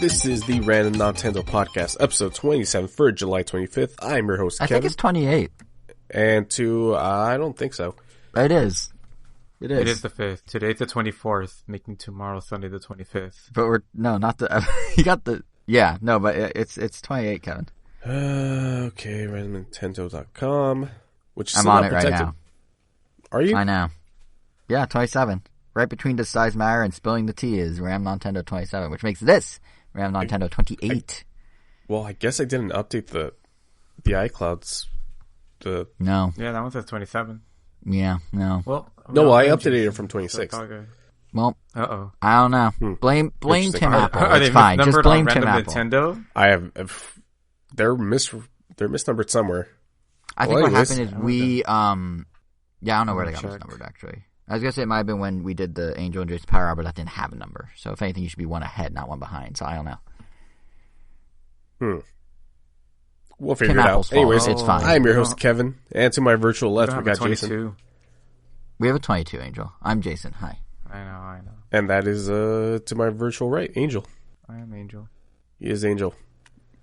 This is the Random Nontendo Podcast, episode 27 for July 25th. I'm your host, Kevin. I think it's 28. And I don't think so. It is. It is the 5th. Today's the 24th, making tomorrow Sunday the 25th. But not the, you got the, yeah, no, but it's 28, Kevin. Okay, randomnintendo.com, which is I'm still on not it protected. right now. Are you? I know. Yeah, 27. Right between the size matter and spilling the tea is Ram Nontendo 27, which makes this Ram Nontendo 28. I guess I didn't update the iClouds. No. Yeah, that one says 27. Yeah, no. Well, I updated it from 26. Well, uh-oh. I don't know. Blame Tim Apple. Are it's they fine. Just blame Tim Apple. Nintendo? I have they're misnumbered somewhere. I think what happened is I don't know where they got misnumbered, actually. I was going to say it might have been when we did the Angel and Jason Power Hour, but that didn't have a number. So if anything, you should be one ahead, not one behind. So I don't know. We'll figure Tim it Apple's out. Anyways, fault. It's fine. I'm your host, Kevin. And to my virtual left, we got Jason. We have a 22, Angel. I'm Jason. Hi. I know. And that is, to my virtual right, Angel. I am Angel. He is Angel.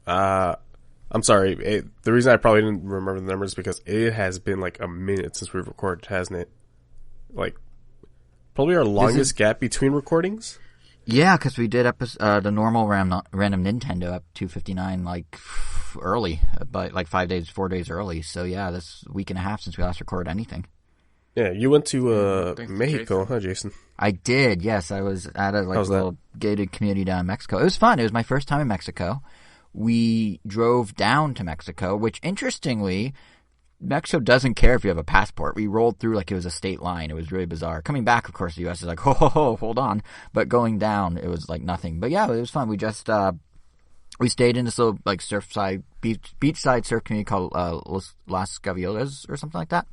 I'm sorry. The reason I probably didn't remember the numbers is because it has been like a minute since we've recorded, hasn't it? Like, probably our longest gap between recordings. Yeah, because we did the normal Random Nintendo up 259 like early, but like 4 days early. So yeah, this week and a half since we last recorded anything. Yeah, you went to Mexico, huh, Jason? I did. Yes, I was at a little gated community down in Mexico. It was fun. It was my first time in Mexico. We drove down to Mexico, which interestingly, Mexico doesn't care if you have a passport. We rolled through like it was a state line. It was really bizarre. Coming back, of course, the U.S. is like, ho, hold on. But going down, it was like nothing. But yeah, it was fun. We just, we stayed in this little like beachside surf community called Las Gaviotas or something like that.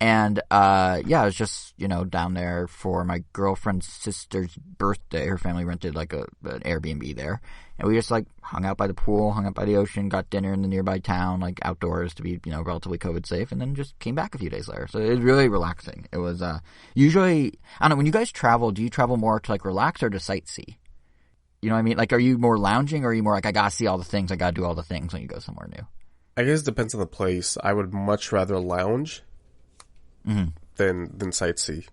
And I was just, down there for my girlfriend's sister's birthday. Her family rented like an Airbnb there. And we just like hung out by the pool, hung out by the ocean, got dinner in the nearby town, like outdoors to be, relatively COVID safe, and then just came back a few days later. So it was really relaxing. It was, usually, I don't know, when you guys travel, do you travel more to like relax or to sightsee? You know what I mean? Like, are you more lounging or are you more like, I gotta see all the things, I gotta do all the things when you go somewhere new? I guess it depends on the place. I would much rather lounge than sightsee.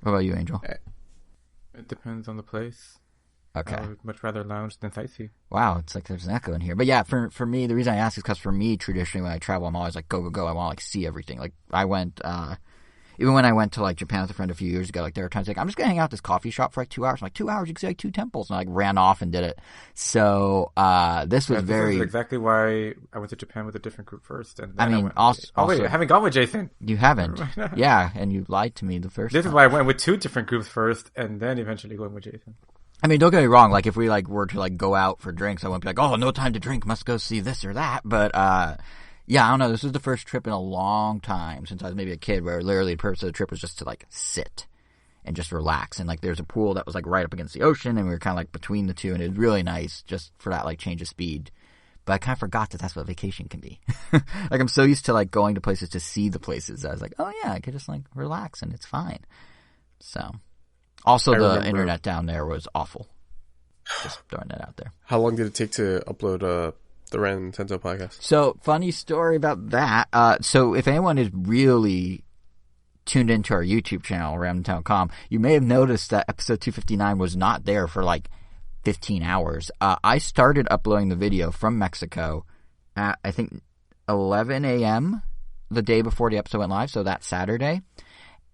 What about you, Angel? It depends on the place. Okay. I would much rather lounge than sightsee. Wow, it's like there's an echo in here. But yeah, for me, the reason I ask is because for me, traditionally when I travel, I'm always like, go. I want to like see everything. Like I went, even when I went to like Japan with a friend a few years ago, like there were times like, I'm just going to hang out at this coffee shop for like 2 hours. I'm like, 2 hours, you can see like 2 temples. And I like ran off and did it. So, this was This is exactly why I went to Japan with a different group first. And then wait, I haven't gone with Jason. You haven't? Yeah, and you lied to me the first time. This is why I went with 2 different groups first and then eventually going with Jason. I mean, don't get me wrong. Like, if we like were to like go out for drinks, I wouldn't be like, "Oh, no time to drink. Must go see this or that." But yeah, I don't know. This was the first trip in a long time since I was maybe a kid, where literally the purpose of the trip was just to like sit and just relax. And like, there's a pool that was like right up against the ocean, and we were kind of like between the two, and it was really nice just for that like change of speed. But I kind of forgot that that's what vacation can be. Like, I'm so used to like going to places to see the places. I was like, oh yeah, I could just like relax and it's fine. So. Also, the internet down there was awful. Just throwing that out there. How long did it take to upload the Random Nintendo podcast? So, funny story about that. So, if anyone is really tuned into our YouTube channel, randomnintendo.com, you may have noticed that episode 259 was not there for like 15 hours. I started uploading the video from Mexico at, I think, 11 a.m. the day before the episode went live, so that Saturday.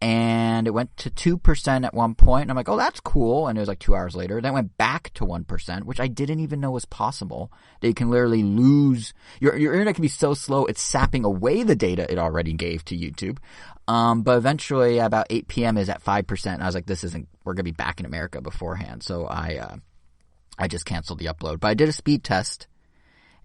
And it went to 2% at one point. And I'm like, oh, that's cool. And it was like 2 hours later. Then it went back to 1%, which I didn't even know was possible. That you can literally lose your internet can be so slow, it's sapping away the data it already gave to YouTube. But eventually, about 8 p.m. is at 5%. And I was like, we're going to be back in America beforehand. So I just canceled the upload. But I did a speed test.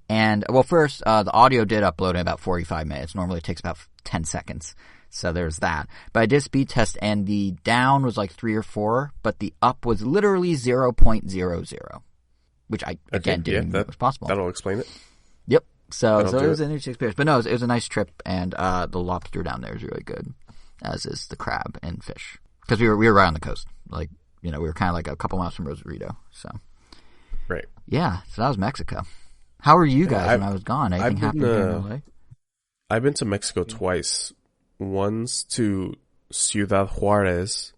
And, well, first, the audio did upload in about 45 minutes. Normally it takes about 10 seconds. So there's that. But I did a speed test, and the down was like 3 or 4, but the up was literally 0.00, which I, again, didn't know was possible. That'll explain it. Yep. So it was an interesting experience. But no, it was a nice trip, and the lobster down there is really good, as is the crab and fish. Because we were right on the coast. Like, we were kind of like a couple miles from Rosarito. So, right. Yeah, so that was Mexico. How were you guys when I was gone? Anything happened in LA? I've been to Mexico twice. Once to Ciudad Juarez,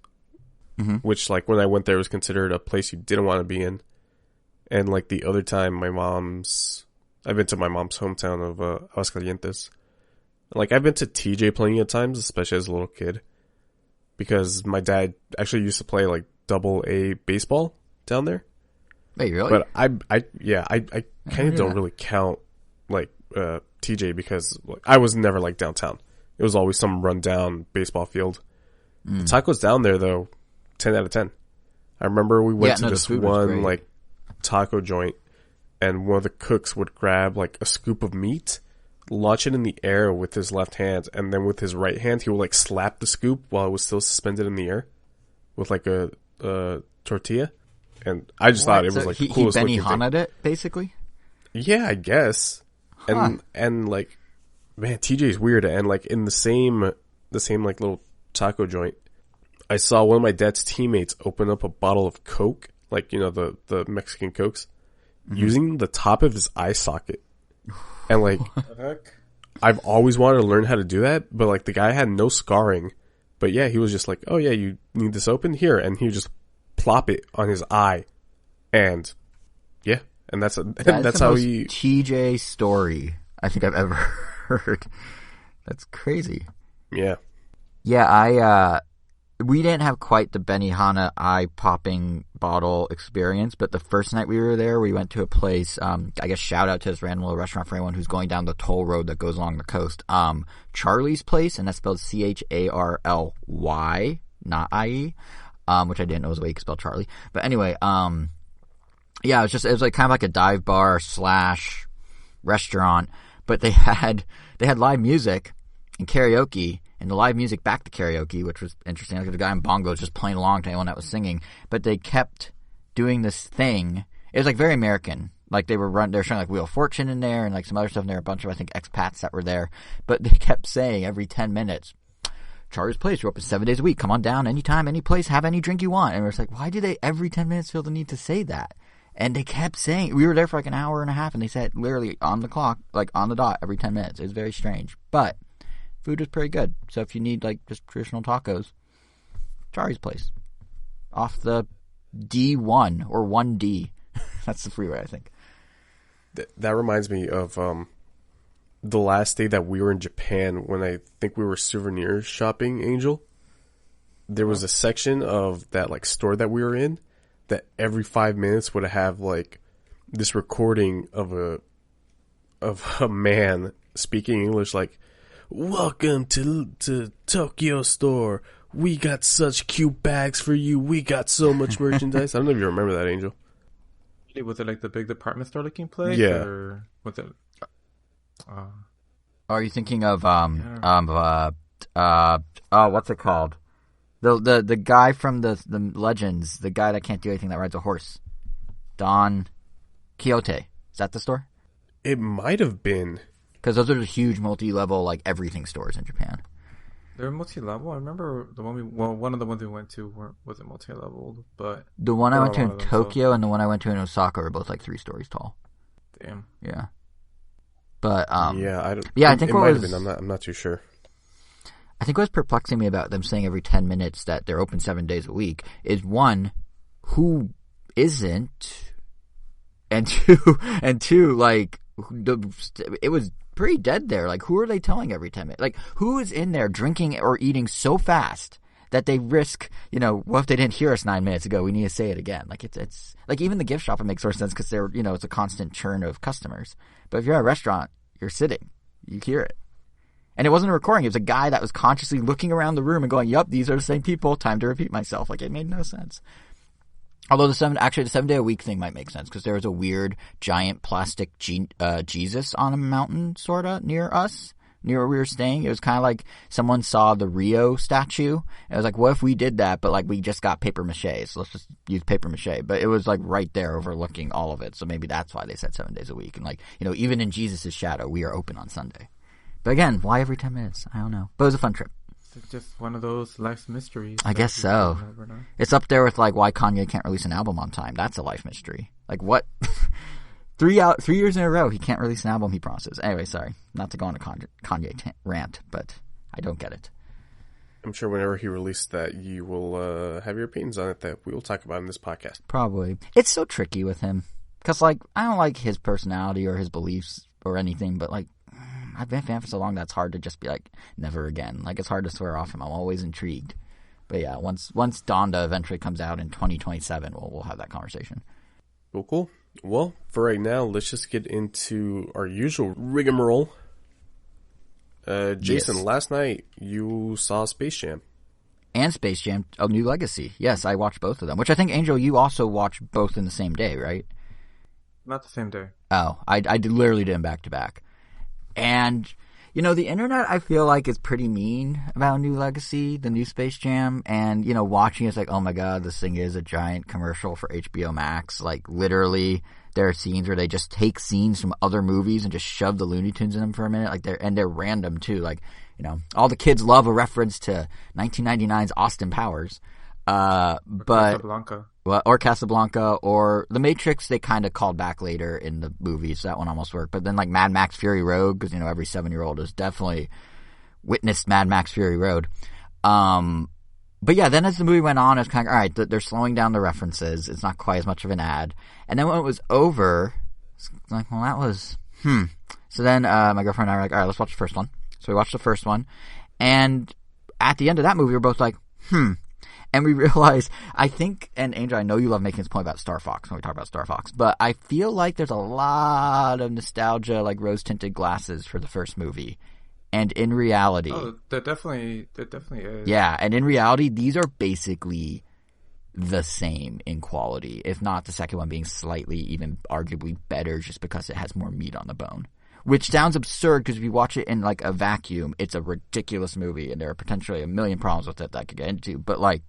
which, like, when I went there, was considered a place you didn't want to be in. And, like, the other time, I've been to my mom's hometown of Aguascalientes. Like, I've been to TJ plenty of times, especially as a little kid. Because my dad actually used to play, like, AA baseball down there. Wait, really? But I kind of don't really count, like, TJ because I was never, like, downtown. It was always some rundown baseball field. The tacos down there, though, 10 out of 10. I remember we went to this one, like, taco joint, and one of the cooks would grab, like, a scoop of meat, launch it in the air with his left hand, and then with his right hand, he would, like, slap the scoop while it was still suspended in the air with, like, a tortilla. And I just thought it was, like, the coolest looking thing. He Benihana it, basically? Yeah, I guess. And like, man, TJ's weird. And, like, in the same like, little taco joint, I saw one of my dad's teammates open up a bottle of Coke, like, the Mexican Cokes, using the top of his eye socket. And, like, I've always wanted to learn how to do that, but, like, the guy had no scarring. But yeah, he was just like, oh yeah, you need this open? Here. And he would just plop it on his eye. And yeah, and that's how he... TJ story I think I've ever heard. That's crazy. Yeah. Yeah, we didn't have quite the Benihana eye-popping bottle experience, but the first night we were there, we went to a place, I guess shout out to this random little restaurant for anyone who's going down the toll road that goes along the coast. Charlie's Place, and that's spelled Charly, not I-E, which I didn't know was a way you could spell Charlie. But anyway, yeah, it was like kind of like a dive bar / restaurant, but they had live music and karaoke, and the live music back to karaoke, which was interesting. Like the guy in bongos just playing along to anyone that was singing. But they kept doing this thing. It was like very American. Like they were showing like Wheel of Fortune in there and like some other stuff. And there were a bunch of, I think, expats that were there. But they kept saying every 10 minutes, Charlie's Place, we're open 7 days a week. Come on down anytime, any place, have any drink you want. And we're just like, why do they every 10 minutes feel the need to say that? And they kept saying, we were there for like an hour and a half, and they said literally on the clock, like on the dot every 10 minutes. It was very strange. But food was pretty good. So if you need like just traditional tacos, Charlie's Place. Off the D1 or 1D. That's the freeway, I think. That reminds me of the last day that we were in Japan when I think we were souvenir shopping, Angel. There was a section of that like store that we were in that every 5 minutes would have like this recording of a man speaking English like, welcome to Tokyo store. We got such cute bags for you. We got so much merchandise. I don't know if you remember that, Angel. Was it like the big department store looking place? Yeah. Or was it? Are you thinking of what's it called? The guy from the Legends, the guy that can't do anything that rides a horse, Don Quixote. Is that the store? It might have been. Because those are the huge multi-level, like, everything stores in Japan. They're multi-level. I remember one of the ones we went to wasn't multi-leveled, but the one I went to in Tokyo and the one I went to in Osaka are both like 3 stories tall. Damn. Yeah. But yeah, I don't. Yeah, I think it might have been. I'm not too sure. I think what's perplexing me about them saying every 10 minutes that they're open 7 days a week is one, who isn't, and two, like it was pretty dead there. Like, who are they telling every 10 minutes? Like, who is in there drinking or eating so fast that they risk, what if they didn't hear us 9 minutes ago? We need to say it again. Like, it's like even the gift shop, it makes more sense because they're, it's a constant churn of customers. But if you're at a restaurant, you're sitting, you hear it. And it wasn't a recording. It was a guy that was consciously looking around the room and going, yup, these are the same people. Time to repeat myself. Like, it made no sense. Although the 7-day-a-week thing might make sense because there was a weird giant plastic Jesus on a mountain, sort of, near us. near where we were staying. It was kind of like someone saw the Rio statue. And it was like, what if we did that, but like we just got paper mache, so let's just use paper mache. But it was like right there overlooking all of it. So maybe that's why they said 7 days a week. And like, you know, even in Jesus' shadow, we are open on Sunday. But again, why every 10 minutes? I don't know. But it was a fun trip. It's just one of those life's mysteries. I guess so. It's up there with like why Kanye can't release an album on time. That's a life mystery. Like what? 3 years in a row, he can't release an album he promises. Anyway, sorry. Not to go on a Kanye rant, but I don't get it. I'm sure whenever he released that, you will have your opinions on it that we will talk about in this podcast. Probably. It's so tricky with him. Because, like, I don't like his personality or his beliefs or anything, but, like, I've been a fan for so long that's hard to just be like, never again. Like, it's hard to swear off him. I'm always intrigued. But yeah, once Donda eventually comes out in 2027, we'll have that conversation. Cool. Well, for right now, let's just get into our usual rigmarole. Jason, Yes. Last night you saw Space Jam. And Space Jam, A New Legacy. Yes, I watched both of them. Which I think, Angel, you also watched both in the same day, right? Not the same day. Oh, I literally did them back to back. And, you know, the internet, I feel like, is pretty mean about New Legacy, the new Space Jam. And, you know, watching it's like, oh my god, this thing is a giant commercial for HBO Max. Like, literally, there are scenes where they just take scenes from other movies and just shove the Looney Tunes in them for a minute. Like, they're random, too. Like, you know, all the kids love a reference to 1999's Austin Powers. But Casablanca. Well, or Casablanca, or The Matrix, they kind of called back later in the movies. So that one almost worked. But then, like, Mad Max Fury Road, because, you know, every 7-year-old has definitely witnessed Mad Max Fury Road. But yeah, then as the movie went on, it was kind of, all right, they're slowing down the references. It's not quite as much of an ad. And then when it was over, it's like, well, that was, So then my girlfriend and I were like, all right, let's watch the first one. So we watched the first one. And at the end of that movie, we were both like, And we realized, I think, and Angel, I know you love making this point about Star Fox when we talk about Star Fox, but I feel like there's a lot of nostalgia, like rose-tinted glasses for the first movie. And in reality... Oh, there definitely is. Yeah, and in reality, these are basically the same in quality, if not the second one being slightly, even arguably better just because it has more meat on the bone. Which sounds absurd because if you watch it in like a vacuum, it's a ridiculous movie and there are potentially a million problems with it that I could get into. But like,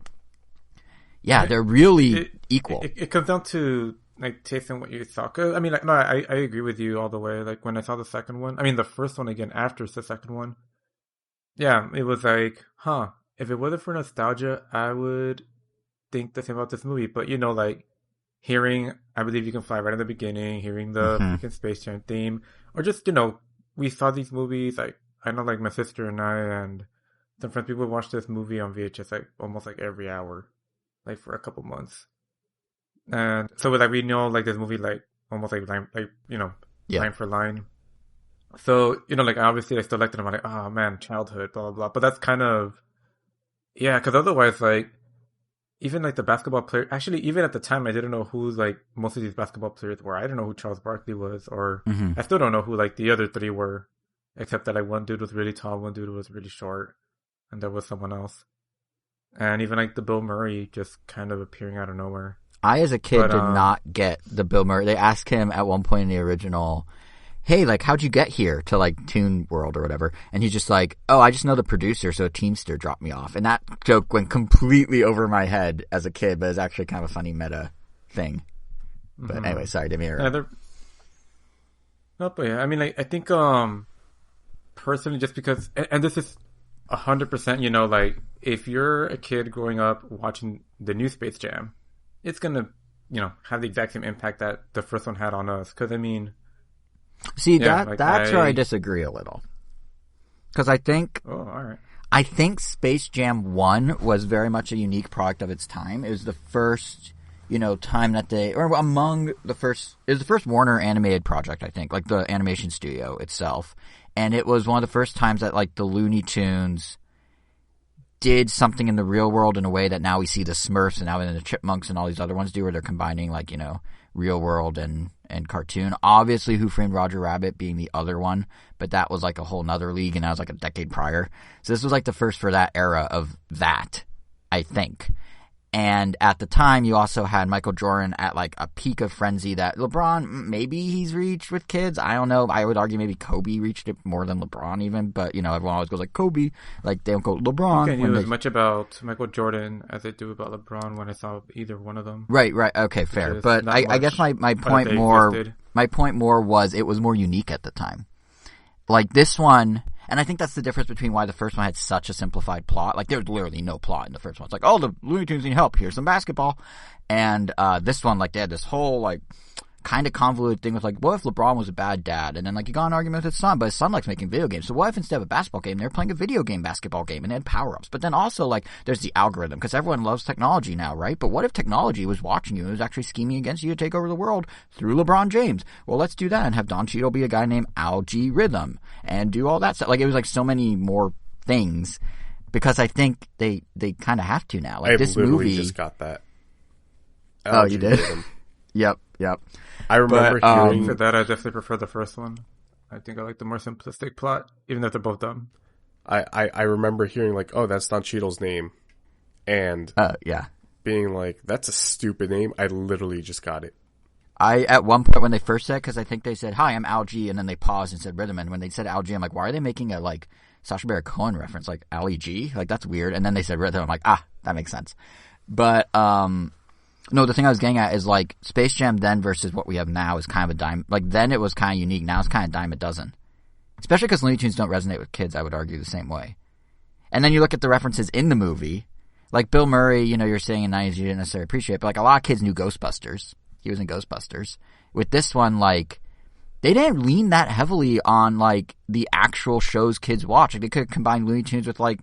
yeah, they're really equal. It comes down to like tasting what you thought. I mean, like, no, I agree with you all the way. Like when I saw the second one, I mean the first one again after the second one, yeah, it was like, if it wasn't for nostalgia, I would think the same about this movie. But you know, like hearing I Believe You Can Fly right in the beginning, hearing the freaking Space Jam theme, or just, you know, we saw these movies, like, I know, like, my sister and I and some friends, people watch this movie on VHS, like, almost, like, every hour, like, for a couple months. And so, like, we know, like, this movie, like, almost, like, line, like, you know, line for line. So, you know, like, obviously, I still liked it. I'm like, oh, man, childhood, blah, blah, blah. But that's kind of, yeah, because otherwise, like, even, like, the basketball player... Actually, even at the time, I didn't know who, like, most of these basketball players were. I didn't know who Charles Barkley was, or... I still don't know who, like, the other three were. Except that, like, one dude was really tall, one dude was really short, and there was someone else. And even, like, the Bill Murray just kind of appearing out of nowhere. I, as a kid, did not get the Bill Murray. They asked him at one point in the original... hey, like, how'd you get here to, like, Toon World or whatever? And he's just like, oh, I just know the producer, so a Teamster dropped me off. And that joke went completely over my head as a kid, but it's actually kind of a funny meta thing. But anyway, sorry, didn't mean to... No, but yeah, I mean, I think, personally, just because, and this is 100%, you know, like, if you're a kid growing up watching the new Space Jam, it's gonna, you know, have the exact same impact that the first one had on us. Because, I mean... See, that's where I disagree a little. Because I think... Oh, all right. I think Space Jam 1 was very much a unique product of its time. It was the first, you know, time that they... Or among the first... It was the first Warner animated project, I think. Like, the animation studio itself. And it was one of the first times that, like, the Looney Tunes did something in the real world in a way that now we see the Smurfs and now the Chipmunks and all these other ones do, where they're combining, like, you know, real world and cartoon. Obviously, Who Framed Roger Rabbit being the other one, but that was like a whole nother league, and that was like a decade prior. So this was like the first for that era of that, I think. And at the time, you also had Michael Jordan at like a peak of frenzy that LeBron, maybe he's reached with kids. I don't know. I would argue maybe Kobe reached it more than LeBron even. But, you know, everyone always goes like Kobe. Like, they don't go LeBron. You can't use as much about Michael Jordan as they do about LeBron when I saw either one of them. Right. Okay, fair. But I guess my point more was it was more unique at the time. Like, this one... And I think that's the difference between why the first one had such a simplified plot. Like, there's literally no plot in the first one. It's like, oh, the Looney Tunes need help. Here's some basketball. And this one, like, they had this whole, like, kind of convoluted thing with, like, what if LeBron was a bad dad? And then, like, you got an argument with his son, but his son likes making video games. So what if instead of a basketball game, they're playing a video game basketball game and they had power-ups? But then also, like, there's the algorithm, because everyone loves technology now, right? But what if technology was watching you and was actually scheming against you to take over the world through LeBron James? Well, let's do that and have Don Cheadle be a guy named Algae Rhythm and do all that stuff. Like, it was, like, so many more things, because I think they kind of have to now. Like, this movie just got that. Oh, you did? Yep. I remember hearing... For that, I definitely prefer the first one. I think I like the more simplistic plot, even if they're both dumb. I remember hearing, like, oh, that's Don Cheadle's name. And being like, that's a stupid name. I literally just got it. At one point when they first said, because I think they said, hi, I'm Algae, and then they paused and said Rhythm. And when they said Algae, I'm like, why are they making a, like, Sacha Baron Cohen reference? Like, Ali G? Like, that's weird. And then they said Rhythm. I'm like, that makes sense. But, no, the thing I was getting at is, like, Space Jam then versus what we have now is kind of a dime. Like, then it was kind of unique. Now it's kind of dime a dozen. Especially because Looney Tunes don't resonate with kids, I would argue, the same way. And then you look at the references in the movie. Like, Bill Murray, you know, you're saying in the 90s you didn't necessarily appreciate, but, like, a lot of kids knew Ghostbusters. He was in Ghostbusters. With this one, like, they didn't lean that heavily on, like, the actual shows kids watch. Like, they could combine Looney Tunes with, like,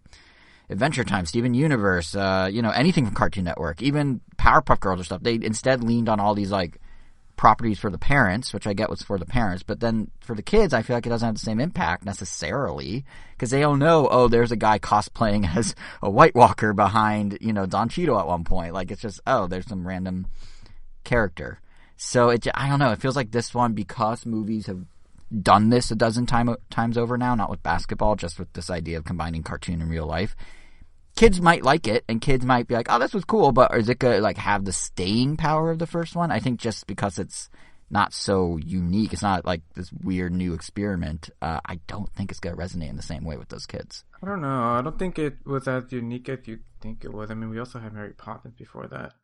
Adventure Time, Steven Universe, you know, anything from Cartoon Network, even Powerpuff Girls or stuff. They instead leaned on all these, like, properties for the parents, which I get was for the parents, but then for the kids, I feel like it doesn't have the same impact necessarily, because they don't know, oh, there's a guy cosplaying as a White Walker behind, you know, Don Cheadle at one point. Like, it's just, oh, there's some random character. So, I don't know, it feels like this one, because movies have done this a dozen times over now, not with basketball, just with this idea of combining cartoon and real life. Kids might like it, and kids might be like, oh, this was cool, but is it going to, like, have the staying power of the first one? I think just because it's not so unique, it's not, like, this weird new experiment, I don't think it's going to resonate in the same way with those kids. I don't know. I don't think it was as unique as you think it was. I mean, we also had Mary Poppins before that.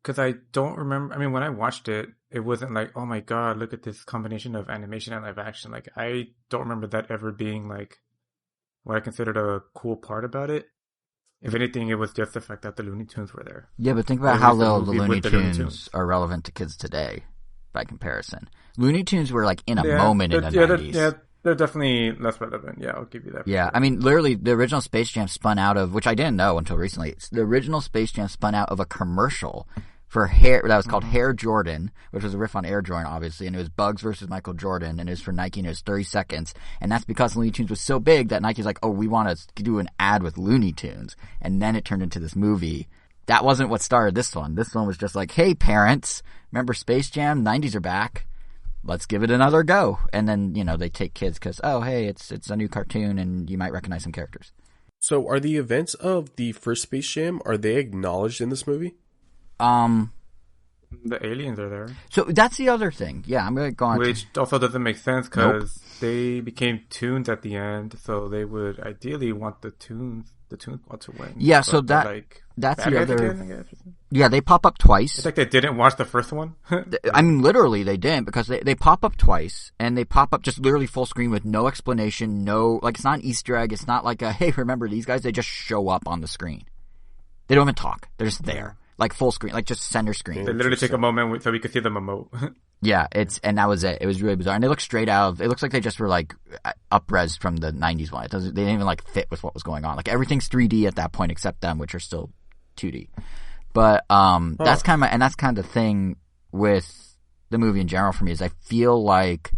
Because I don't remember, I mean, when I watched it, it wasn't like, oh my god, look at this combination of animation and live action. Like, I don't remember that ever being, like, what I considered a cool part about it. If anything, it was just the fact that the Looney Tunes were there. Yeah, but think about how little the Looney Tunes are relevant to kids today, by comparison. Looney Tunes were, like, in a moment in the 90s. They're definitely less relevant. Yeah, I'll give you that. Yeah, sure. I mean, literally, the original Space Jam spun out of, which I didn't know until recently, the original Space Jam spun out of a commercial for hair that was called Hair Jordan, which was a riff on Air Jordan, obviously, and it was Bugs versus Michael Jordan, and it was for Nike, and it was 30 seconds, and that's because Looney Tunes was so big that Nike's like, oh, we want to do an ad with Looney Tunes, and then it turned into this movie. That wasn't what started this one. This one was just like, hey, parents, remember Space Jam? 90s are back. Let's give it another go. And then, you know, they take kids because, oh, hey, it's a new cartoon, and you might recognize some characters. So are the events of the first Space Jam, are they acknowledged in this movie? The aliens are there. So that's the other thing. Yeah, I'm going to go on. Which also doesn't make sense because they became Toons at the end, so they would ideally want the Toons want to win. Yeah, so that's the other. Again, yeah, they pop up twice. It's like they didn't watch the first one. I mean, literally, they didn't because they pop up twice, and they pop up just literally full screen with no explanation, no, like, it's not an Easter egg. It's not like a, hey, remember these guys? They just show up on the screen. They don't even talk. They're just there. Like full screen, like just center screen. They literally take a moment so we could see them emote. Yeah, and that was it. It was really bizarre. And they look straight out of, it looks like they just were like up-res from the 90s one. They didn't even like fit with what was going on. Like everything's 3D at that point except them, which are still 2D. But that's kind of the thing with the movie in general for me is I feel like,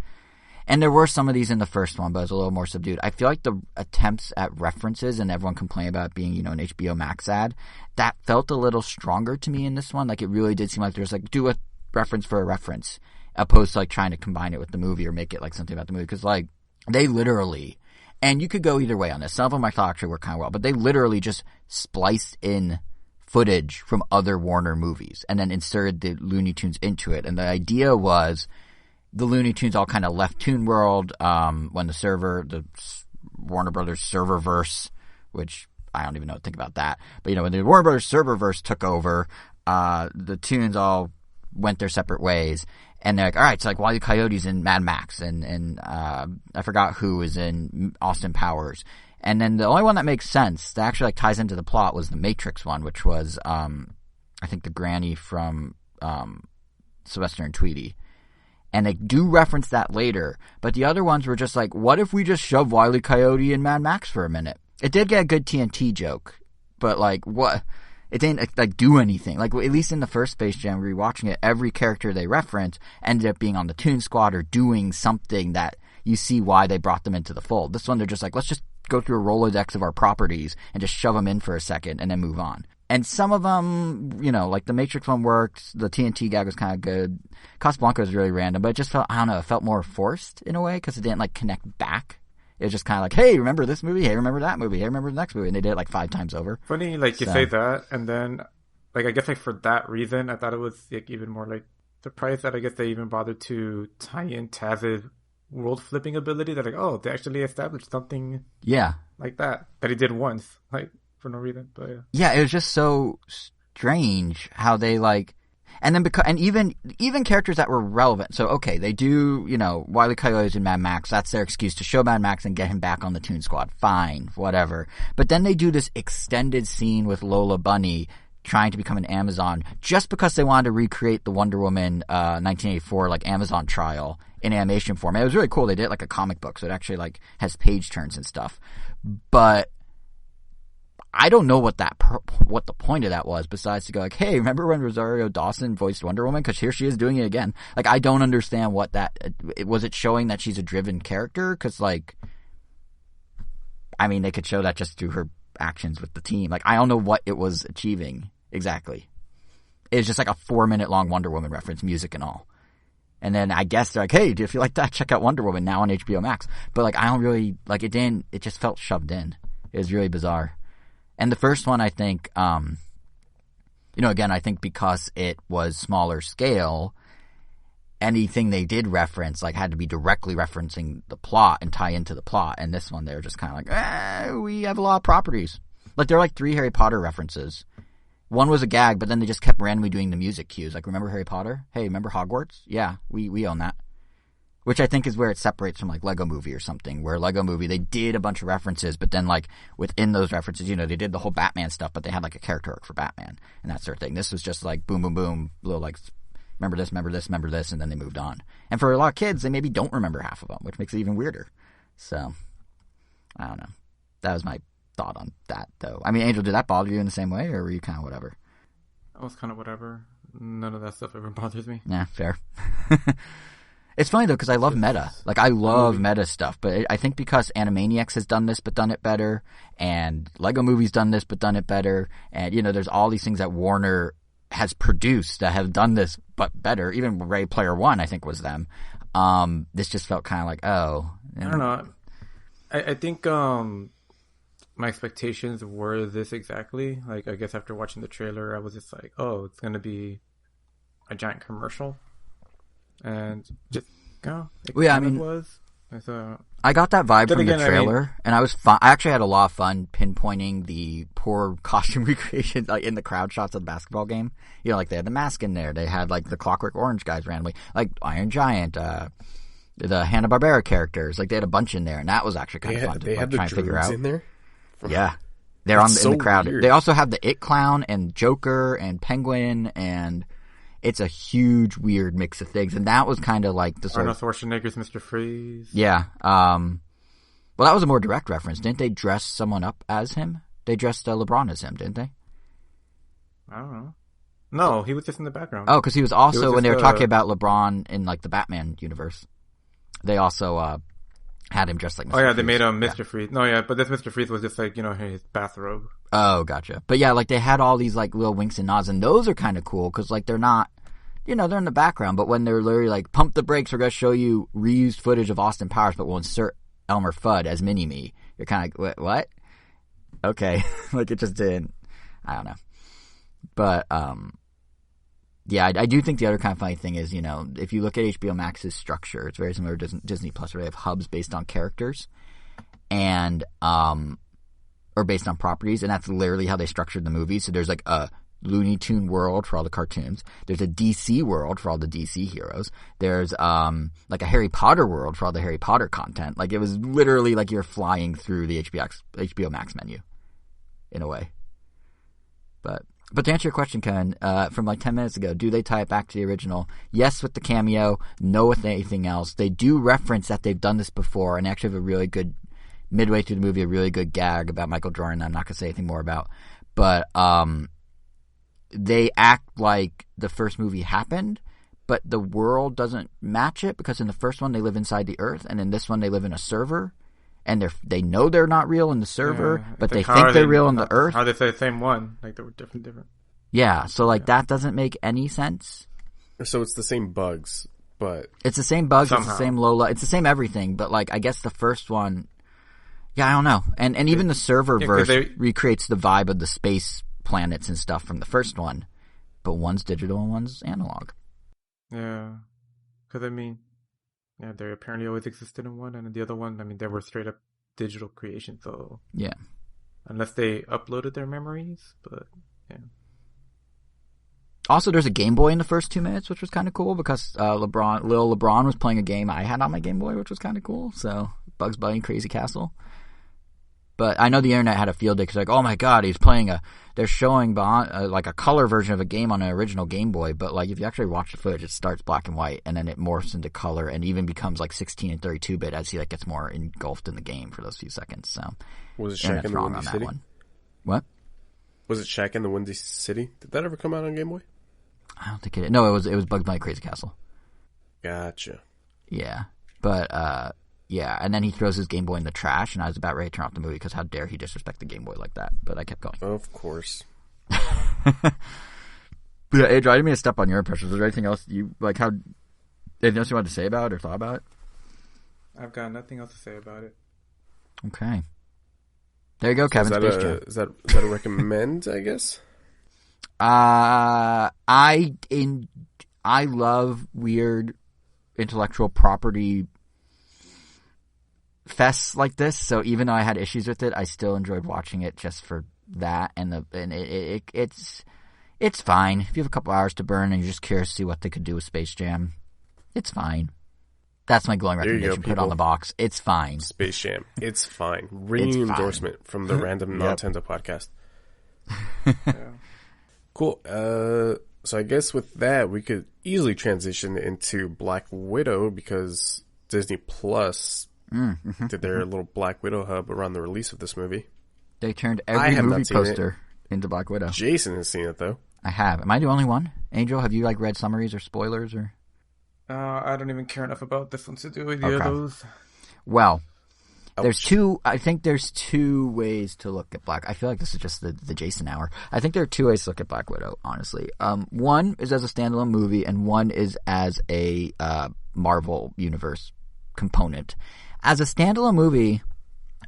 and there were some of these in the first one, but it was a little more subdued. I feel like the attempts at references and everyone complaining about it being, you know, an HBO Max ad, that felt a little stronger to me in this one. Like it really did seem like there was like, do a reference for a reference, opposed to like trying to combine it with the movie or make it like something about the movie. Because like they literally, and you could go either way on this. Some of them I thought actually worked kind of well, but they literally just spliced in footage from other Warner movies and then inserted the Looney Tunes into it. And the idea was the Looney Tunes all kind of left Toon World when the Warner Brothers serververse, which I don't even know what to think about that. But, when the Warner Brothers serververse took over, the Toons all went their separate ways. And they're like, all right, so like Wile E. Coyote's in Mad Max and I forgot who is in Austin Powers. And then the only one that makes sense, that actually like ties into the plot, was the Matrix one, which was, I think, the granny from Sylvester and Tweety. And they do reference that later. But the other ones were just like, what if we just shove Wile E. Coyote in Mad Max for a minute? It did get a good TNT joke, but like, what? It didn't like do anything. Like, at least in the first Space Jam, rewatching it, every character they reference ended up being on the Toon Squad or doing something that you see why they brought them into the fold. This one, they're just like, let's just go through a Rolodex of our properties and just shove them in for a second and then move on. And some of them, like the Matrix one worked. The TNT gag was kind of good. Casablanca was really random, but it just felt, I don't know, it felt more forced in a way because it didn't like connect back. It was just kind of like, hey, remember this movie? Hey, remember that movie? Hey, remember the next movie? And they did it like 5 times over. Funny, like you say that, and then, like, I guess like for that reason, I thought it was like even more like surprised that I guess they even bothered to tie in Taz's world flipping ability. They're like, oh, they actually established something, like that he did once, like for no reason. But yeah, it was just so strange how they like. And then and even characters that were relevant. So, okay, they do, Wile E. Coyote's in Mad Max. That's their excuse to show Mad Max and get him back on the Toon Squad. Fine, whatever. But then they do this extended scene with Lola Bunny trying to become an Amazon just because they wanted to recreate the Wonder Woman 1984 like Amazon trial in animation form. And it was really cool. They did it like a comic book, so it actually like has page turns and stuff. But I don't know what the point of that was, besides to go like, hey, remember when Rosario Dawson voiced Wonder Woman? Because here she is doing it again. Like, I don't understand what that was. It showing that she's a driven character? Because, like, I mean, they could show that just through her actions with the team. Like, I don't know what it was achieving exactly. It was just like a 4-minute long Wonder Woman reference, music and all. And then I guess they're like, hey, do you feel like that? Check out Wonder Woman now on HBO Max. But, like, I don't really, like, it just felt shoved in. It was really bizarre. And the first one, I think, again, I think because it was smaller scale, anything they did reference, like, had to be directly referencing the plot and tie into the plot. And this one, they were just kind of like, we have a lot of properties. Like, there are like 3 Harry Potter references. One was a gag, but then they just kept randomly doing the music cues. Like, remember Harry Potter? Hey, remember Hogwarts? Yeah, we own that. Which I think is where it separates from like Lego Movie or something, where Lego Movie, they did a bunch of references, but then like within those references, they did the whole Batman stuff, but they had like a character arc for Batman and that sort of thing. This was just like boom, boom, boom, little like, remember this, remember this, remember this, and then they moved on. And for a lot of kids, they maybe don't remember half of them, which makes it even weirder. So, I don't know. That was my thought on that, though. I mean, Angel, did that bother you in the same way, or were you kind of whatever? I was kind of whatever. None of that stuff ever bothers me. Yeah, fair. It's funny, though, because I love meta. Like, I love meta stuff, but I think because Animaniacs has done this but done it better, and Lego Movie's done this but done it better, and, there's all these things that Warner has produced that have done this but better. Even Ready Player One, I think, was them. This just felt kind of like, oh. I don't know. I think my expectations were this exactly. Like, I guess after watching the trailer, I was just like, oh, it's going to be a giant commercial. And just was. I got that vibe from the trailer, and I was fun. I actually had a lot of fun pinpointing the poor costume recreation, like in the crowd shots of the basketball game. Like they had the mask in there. They had like the Clockwork Orange guys randomly, like Iron Giant, the Hanna-Barbera characters. Like they had a bunch in there, and that was actually kind of fun to try and figure out. In there? Yeah, they're in the crowd. Weird. They also have the It Clown and Joker and Penguin and. It's a huge, weird mix of things, and that was kind of like the sort of Schwarzenegger's Mr. Freeze. Yeah. Well, that was a more direct reference. Didn't they dress someone up as him? They dressed LeBron as him, didn't they? I don't know. No, he was just in the background. Oh, because he was also when they were talking about LeBron in like the Batman universe. They also had him dressed like Mr. Oh yeah, Freeze. they made him Mr. Freeze. No, yeah, but this Mr. Freeze was just like his bathrobe. Oh, gotcha. But yeah, like they had all these like little winks and nods, and those are kind of cool because like they're not, they're in the background. But when they're literally like, pump the brakes, we're gonna show you reused footage of Austin Powers, but we'll insert Elmer Fudd as Mini-Me. You're kind of like, what? Okay, like it just didn't. I don't know. But yeah, I do think the other kind of funny thing is, you know, if you look at HBO Max's structure, it's very similar to Disney Plus, where they have hubs based on characters and or based on properties, and that's literally how they structured the movie. So there's like a Looney Tune world for all the cartoons. There's a DC world for all the DC heroes. There's like a Harry Potter world for all the Harry Potter content. Like, it was literally like you're flying through the HBO Max menu in a way. But to answer your question, Ken, from like 10 minutes ago, do they tie it back to the original? Yes, with the cameo. No, with anything else. They do reference that they've done this before, and they actually have a really good, midway through the movie, a really good gag about Michael Jordan that I'm not going to say anything more about. But they act like the first movie happened, but the world doesn't match it, because in the first one they live inside the Earth, and in this one they live in a server. And they know they're not real in the server, but they think they're real in the Earth. How they say the same one? Like, they were different. Yeah, so like that doesn't make any sense. So it's the same bugs, but it's the same bugs, somehow. It's the same Lola, it's the same everything. But like, I guess the first one, yeah, I don't know. And even the server verse recreates the vibe of the space planets and stuff from the first one, but one's digital and one's analog. Yeah, because I mean, yeah, they apparently always existed in one, and in the other one, I mean, they were straight up digital creations. So yeah, unless they uploaded their memories, but yeah. Also, there's a Game Boy in the first 2 minutes, which was kind of cool, because little LeBron was playing a game I had on my Game Boy, which was kind of cool. So Bugs Bunny Crazy Castle. But I know the internet had a field day, because like, oh my god, he's playing they're showing like a color version of a game on an original Game Boy, but like if you actually watch the footage, it starts black and white, and then it morphs into color, and even becomes like 16 and 32-bit as he like gets more engulfed in the game for those few seconds. So was it Shaq in the Windy City? What? Was it Shaq in the Windy City? Did that ever come out on Game Boy? I don't think it. No, it was Bugs Bunny Crazy Castle. Gotcha. Yeah, but yeah, and then he throws his Game Boy in the trash, and I was about ready to turn off the movie, because how dare he disrespect the Game Boy like that? But I kept going. Of course. But yeah, Adrian, I didn't mean to step on your impressions. Was there anything else you like? Anything else you wanted to say about it or thought about it? I've got nothing else to say about it. Okay. There you go, Kevin. So is that a recommend? I guess. I love weird intellectual property fests like this, so even though I had issues with it, I still enjoyed watching it just for that. And it's fine if you have a couple hours to burn and you're just curious to see what they could do with Space Jam. It's fine. That's my glowing recommendation. Put it on the box. It's fine. Space Jam. It's fine. Ringing endorsement from the Random Nontendo podcast. Yeah. Cool. So I guess with that, we could easily transition into Black Widow, because Disney Plus did their little Black Widow hub around the release of this movie. They turned every movie poster into Black Widow. Jason has seen it, though. I have. Am I the only one? Angel, have you like read summaries or spoilers or? I don't even care enough about this one to do either of those. Well, Ouch. I think there's two ways to look at I feel like this is just the Jason hour. I think there are two ways to look at Black Widow, honestly. One is as a standalone movie, and one is as a Marvel Universe component. As a standalone movie,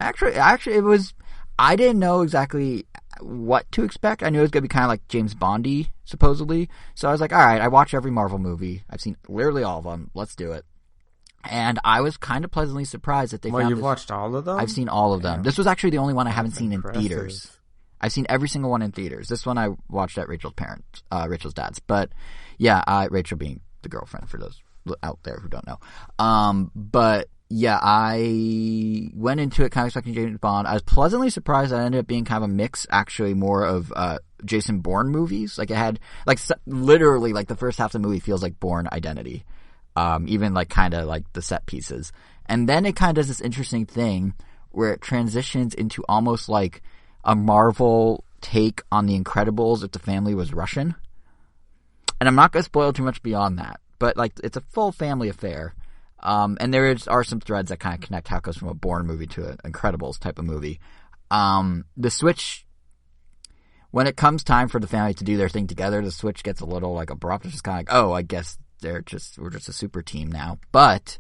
actually it was, I didn't know exactly what to expect. I knew it was going to be kind of like James Bondy, supposedly. So I was like, all right, I watch every Marvel movie. I've seen literally all of them. Let's do it. And I was kind of pleasantly surprised that they found you've watched all of them? I've seen all of them. Damn. This was actually the only one I haven't seen impressive. in theaters. I've seen every single one in theaters. This one I watched at Rachel's dad's. But yeah, Rachel being the girlfriend for those out there who don't know. But yeah, I went into it kind of expecting James Bond. I was pleasantly surprised that it ended up being kind of a mix, actually, more of Jason Bourne movies. Like, it had, like, literally, like, the first half of the movie feels like Bourne Identity. Even, like, kind of, like, the set pieces. And then it kind of does this interesting thing where it transitions into almost like a Marvel take on The Incredibles if the family was Russian. And I'm not going to spoil too much beyond that. But, like, it's a full family affair. And there are some threads that kind of connect how it goes from a Bourne movie to an Incredibles type of movie. The switch, when it comes time for the family to do their thing together, the switch gets a little, like, abrupt. It's just kind of like, oh, I guess we're just a super team now. But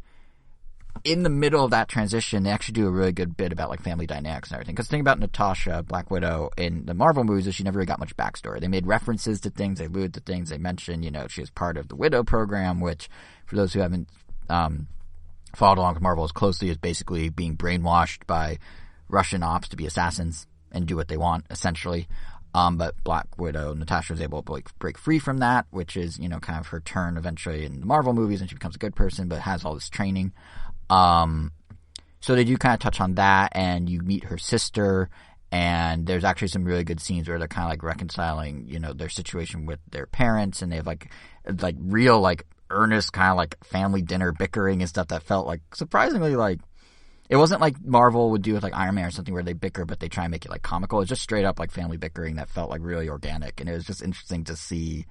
in the middle of that transition, they actually do a really good bit about like family dynamics and everything. Because the thing about Natasha, Black Widow, in the Marvel movies is she never really got much backstory. They made references to things, they alluded to things, they mentioned, she was part of the Widow program, which, for those who haven't followed along with Marvel as closely, is basically being brainwashed by Russian ops to be assassins and do what they want, essentially. But Black Widow, Natasha, was able to break free from that, which is, kind of her turn eventually in the Marvel movies, and she becomes a good person, but has all this training. So they do kind of touch on that, and you meet her sister, and there's actually some really good scenes where they're kind of like reconciling, their situation with their parents, and they have like real like earnest kind of like family dinner bickering and stuff that felt like surprisingly like, it wasn't like Marvel would do with like Iron Man or something where they bicker but they try and make it like comical. It was just straight up like family bickering that felt like really organic, and it was just interesting to see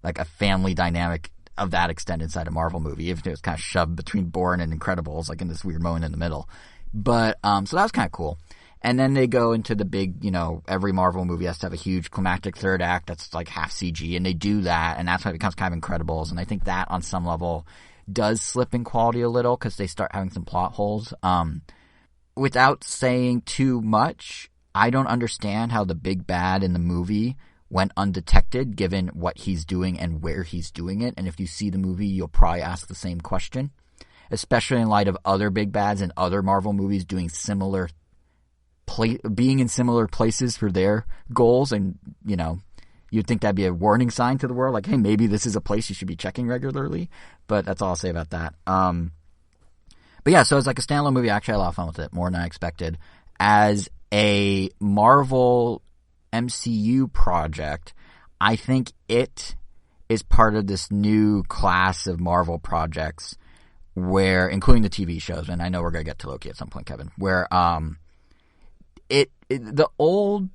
like a family dynamic of that extent inside a Marvel movie, even if it was kind of shoved between Bourne and Incredibles, like in this weird moment in the middle. But, so that was kind of cool. And then they go into the big, every Marvel movie has to have a huge climactic third act that's like half CG, and they do that, and that's when it becomes kind of Incredibles, and I think that on some level does slip in quality a little, because they start having some plot holes. Without saying too much, I don't understand how the big bad in the movie went undetected, given what he's doing and where he's doing it. And if you see the movie, you'll probably ask the same question, especially in light of other big bads in other Marvel movies doing similar, being in similar places for their goals. And, you'd think that'd be a warning sign to the world, like, hey, maybe this is a place you should be checking regularly. But that's all I'll say about that. But yeah, so it's like a standalone movie. Actually, I had a lot of fun with it, more than I expected. As a Marvel MCU project, I think it is part of this new class of Marvel projects where, including the TV shows, and I know we're going to get to Loki at some point, Kevin, where the old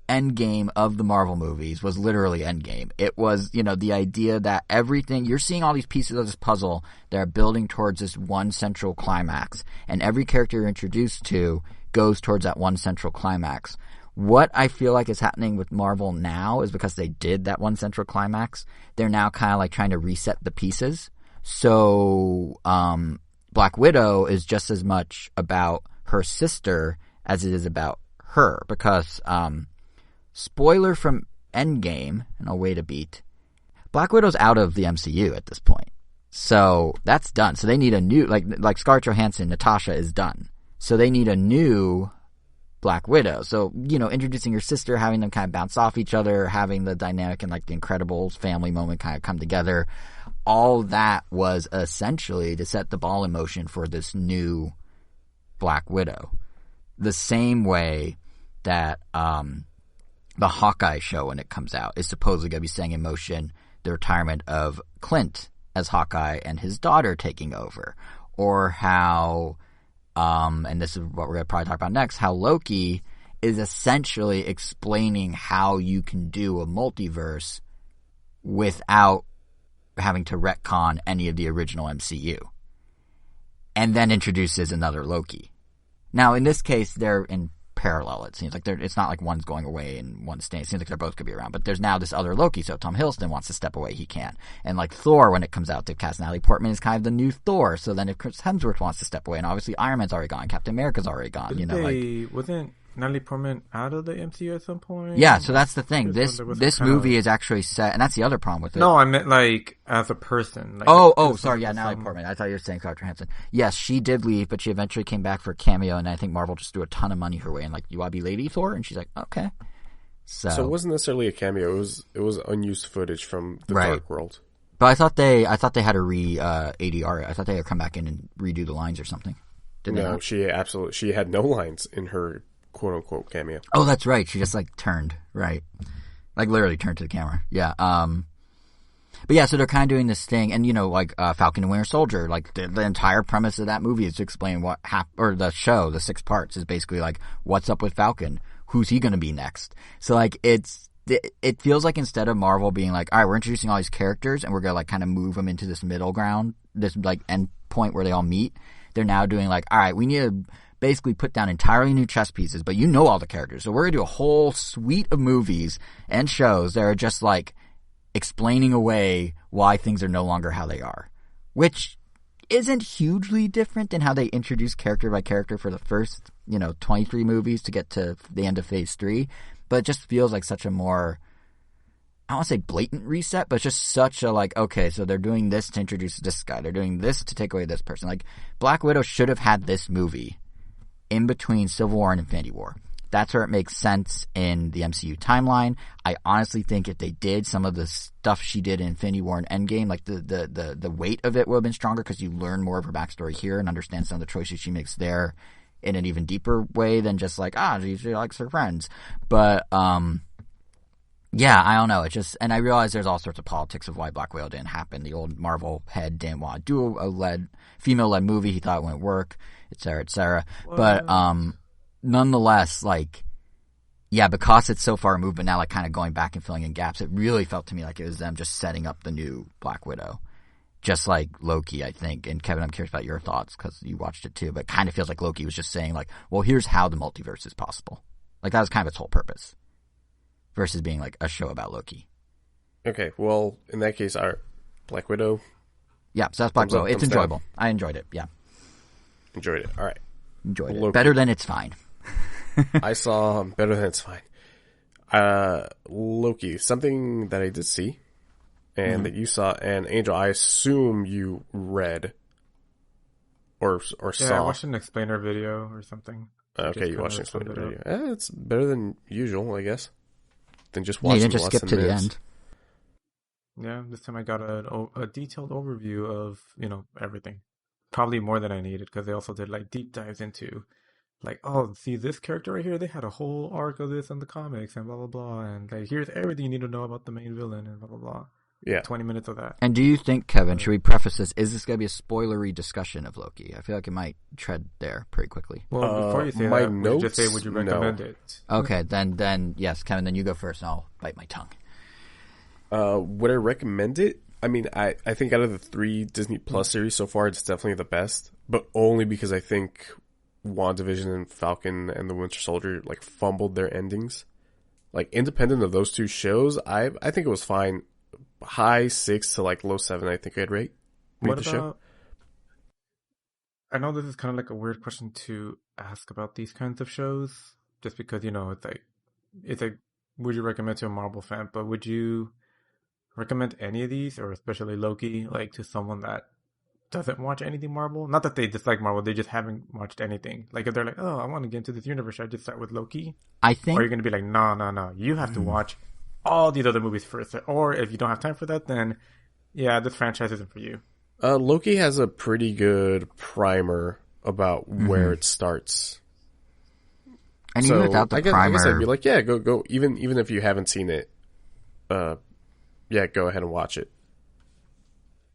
Endgame of the Marvel movies was literally Endgame. It was, the idea that everything, you're seeing all these pieces of this puzzle that are building towards this one central climax, and every character you're introduced to goes towards that one central climax. What I feel like is happening with Marvel now is because they did that one central climax, they're now kind of like trying to reset the pieces. So, Black Widow is just as much about her sister as it is about her, because, spoiler from Endgame, and I'll wait a beat, Black Widow's out of the MCU at this point. So, that's done. So they need a new, like Scarlett Johansson, Natasha is done. So they need a new Black Widow. So, introducing your sister, having them kind of bounce off each other, having the dynamic and like the Incredibles family moment kind of come together, all that was essentially to set the ball in motion for this new Black Widow. The same way that the Hawkeye show, when it comes out, is supposedly going to be setting in motion the retirement of Clint as Hawkeye and his daughter taking over. Or how, and this is what we're going to probably talk about next, how Loki is essentially explaining how you can do a multiverse without having to retcon any of the original MCU. And then introduces another Loki. Now, in this case, they're in parallel, it seems like. It's not like one's going away and one's staying. It seems like they're both going to be around. But there's now this other Loki, so Tom Hiddleston wants to step away, he can. And like Thor, when it comes out, to cast Natalie Portman is kind of the new Thor. So then if Chris Hemsworth wants to step away, and obviously Iron Man's already gone, Captain America's already gone. Wasn't Natalie Portman out of the MCU at some point? Yeah, so that's the thing. This movie is actually set, and that's the other problem with it. No, I meant like as a person. Like, sorry, yeah, Natalie Portman. I thought you were saying Scarlett Johansson. Yes, she did leave, but she eventually came back for a cameo, and I think Marvel just threw a ton of money her way, and like, you want to be Lady Thor? And she's like, okay. So it wasn't necessarily a cameo. It was unused footage from the Dark World. But I thought they had to ADR it. I thought they had to come back in and redo the lines or something. No, she had no lines in her quote unquote cameo. Oh, that's right. She just like turned, right? Like literally turned to the camera. Yeah. But yeah, so they're kind of doing this thing, and like Falcon and Winter Soldier, like the entire premise of that movie is to explain or the show, the 6 parts, is basically like, what's up with Falcon? Who's he going to be next? So like it feels like instead of Marvel being like, all right, we're introducing all these characters and we're going to like kind of move them into this middle ground, this like end point where they all meet, they're now doing like, all right, we need to basically put down entirely new chess pieces, but all the characters. So we're going to do a whole suite of movies and shows that are just like explaining away why things are no longer how they are. Which isn't hugely different than how they introduce character by character for the first, 23 movies to get to the end of Phase 3. But it just feels like such a more, I don't want to say blatant reset, but it's just such a okay, so they're doing this to introduce this guy. They're doing this to take away this person. Like, Black Widow should have had this movie in between Civil War and Infinity War. That's where it makes sense in the MCU timeline. I honestly think if they did some of the stuff she did in Infinity War and Endgame, like the weight of it would have been stronger because you learn more of her backstory here and understand some of the choices she makes there in an even deeper way than just she likes her friends. But, yeah, I don't know. It just, and I realize there's all sorts of politics of why Black Widow didn't happen. The old Marvel head didn't want to do a female-led movie. He thought it wouldn't work, et cetera, et cetera. But, nonetheless, because it's so far removed, but now kind of going back and filling in gaps, it really felt to me like it was them just setting up the new Black Widow. Just like Loki, I think. And Kevin, I'm curious about your thoughts because you watched it too, but it kind of feels like Loki was just saying well, here's how the multiverse is possible. That was kind of its whole purpose. Versus being a show about Loki. Okay, well, in that case, our Black Widow. Yeah, so that's Black Widow. It's enjoyable. Down. I enjoyed it, yeah. Enjoyed it, all right. Enjoyed it. Better than It's Fine. I saw Better Than It's Fine. Loki, something that I did see, and that you saw, and Angel, I assume you read or saw. Yeah, I watched an explainer video or something. Okay, you watched an explainer video. It's better than usual, I guess. Than just watching. You didn't just skip to the end. Yeah, this time I got a detailed overview of everything. Probably more than I needed because they also did deep dives into see this character right here. They had a whole arc of this in the comics and blah blah blah, and here's everything you need to know about the main villain and blah blah blah. Yeah, 20 minutes of that. And do you think, Kevin? Should we preface this? Is this going to be a spoilery discussion of Loki? I feel like it might tread there pretty quickly. Well, before you say my that, notes, would you just say would you recommend it? Okay, then yes, Kevin. Then you go first, and I'll bite my tongue. Would I recommend it? I mean, I think out of the 3 Disney Plus series so far, it's definitely the best, but only because I think WandaVision and Falcon and the Winter Soldier fumbled their endings. Independent of those 2 shows, I think it was fine. High 6 to low 7, I think I'd rate the show. I know this is kind of a weird question to ask about these kinds of shows, just because it's would you recommend to a Marvel fan? But would you recommend any of these, or especially Loki, to someone that doesn't watch anything Marvel? Not that they dislike Marvel, they just haven't watched anything. If they're oh, I want to get into this universe, should I just start with Loki? I think. Or are you going to be no, you have to watch all these other movies first. Or if you don't have time for that, then yeah, this franchise isn't for you. Loki has a pretty good primer about where it starts. And even without the primer, I guess I'd be yeah, go. Even if you haven't seen it, yeah, go ahead and watch it.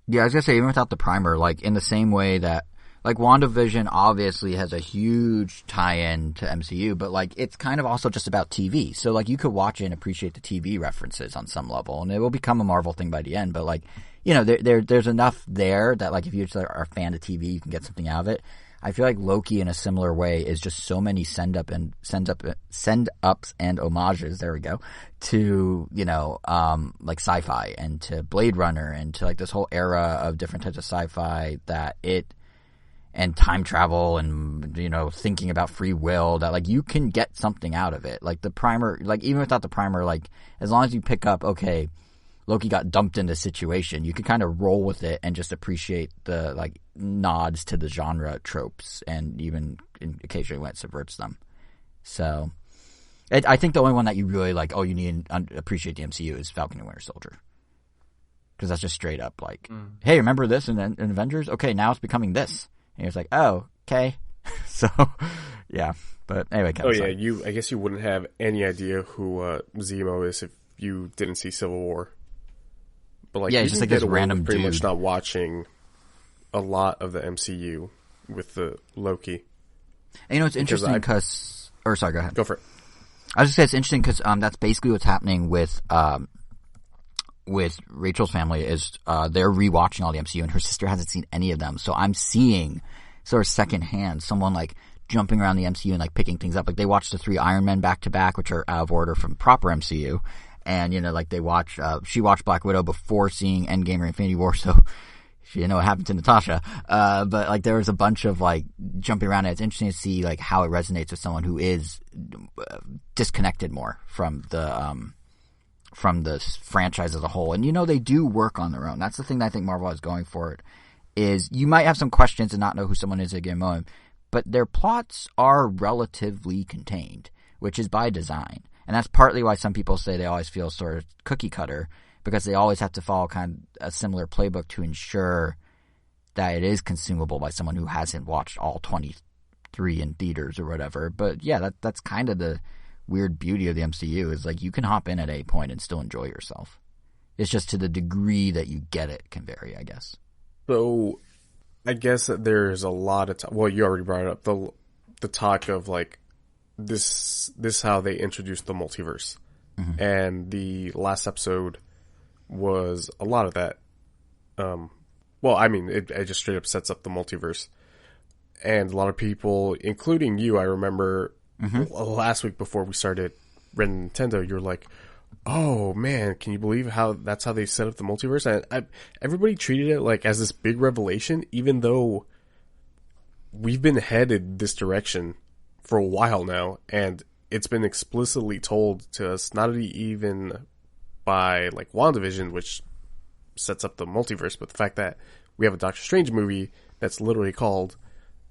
Yeah, I was gonna say, even without the primer, in the same way that WandaVision obviously has a huge tie-in to MCU, but it's kind of also just about TV. So you could watch it and appreciate the TV references on some level, and it will become a Marvel thing by the end. But there's enough there that if you just are a fan of TV, you can get something out of it. I feel like Loki, in a similar way, is just so many send ups and homages. There we go, to sci-fi and to Blade Runner and to this whole era of different types of sci-fi and time travel and thinking about free will, that you can get something out of it. The primer, even without the primer, as long as you pick up, okay, Loki got dumped in this situation, you can kind of roll with it and just appreciate the nods to the genre tropes, and even occasionally when it subverts them. So I think the only one that you really you need to appreciate the MCU is Falcon and Winter Soldier, because that's just straight up hey, remember this in Avengers? Okay, now it's becoming this. And it's oh, okay. So, yeah. But anyway, Kevin, I guess you wouldn't have any idea who Zemo is if you didn't see Civil War. But yeah, it's just this random pretty dude. Much not watching a lot of the MCU with the Loki. And it's interesting because... sorry, go ahead. Go for it. I was just saying it's interesting because that's basically what's happening with Rachel's family is they're rewatching all the MCU, and her sister hasn't seen any of them. So I'm seeing sort of secondhand someone jumping around the MCU and picking things up. They watched the 3 Iron Men back to back, which are out of order from proper MCU. And they watch she watched Black Widow before seeing Endgame or Infinity War, so she didn't know what happened to Natasha. But like there was a bunch of like jumping around, and it's interesting to see like how it resonates with someone who is disconnected more from the franchise as a whole. And they do work on their own. That's the thing that I think Marvel is going for. It is you might have some questions and not know who someone is at a given moment, but their plots are relatively contained, which is by design. And that's partly why some people say they always feel sort of cookie cutter, because they always have to follow kind of a similar playbook to ensure that it is consumable by someone who hasn't watched all 23 in theaters or whatever. But yeah, that's kind of the weird beauty of the MCU, is like you can hop in at any point and still enjoy yourself. It's just to the degree that you get it can vary, I guess. So I guess that there's a lot of well, you already brought up the talk of like this how they introduced the multiverse. Mm-hmm. And the last episode was a lot of that. Well, I mean, it just straight up sets up the multiverse. And a lot of people, including you, I remember last week before we started Red Nintendo, you were like, oh man, can you believe that's how they set up the multiverse? And everybody treated it like as this big revelation, even though we've been headed this direction for a while now, and it's been explicitly told to us, not even by like WandaVision, which sets up the multiverse, but the fact that we have a Doctor Strange movie that's literally called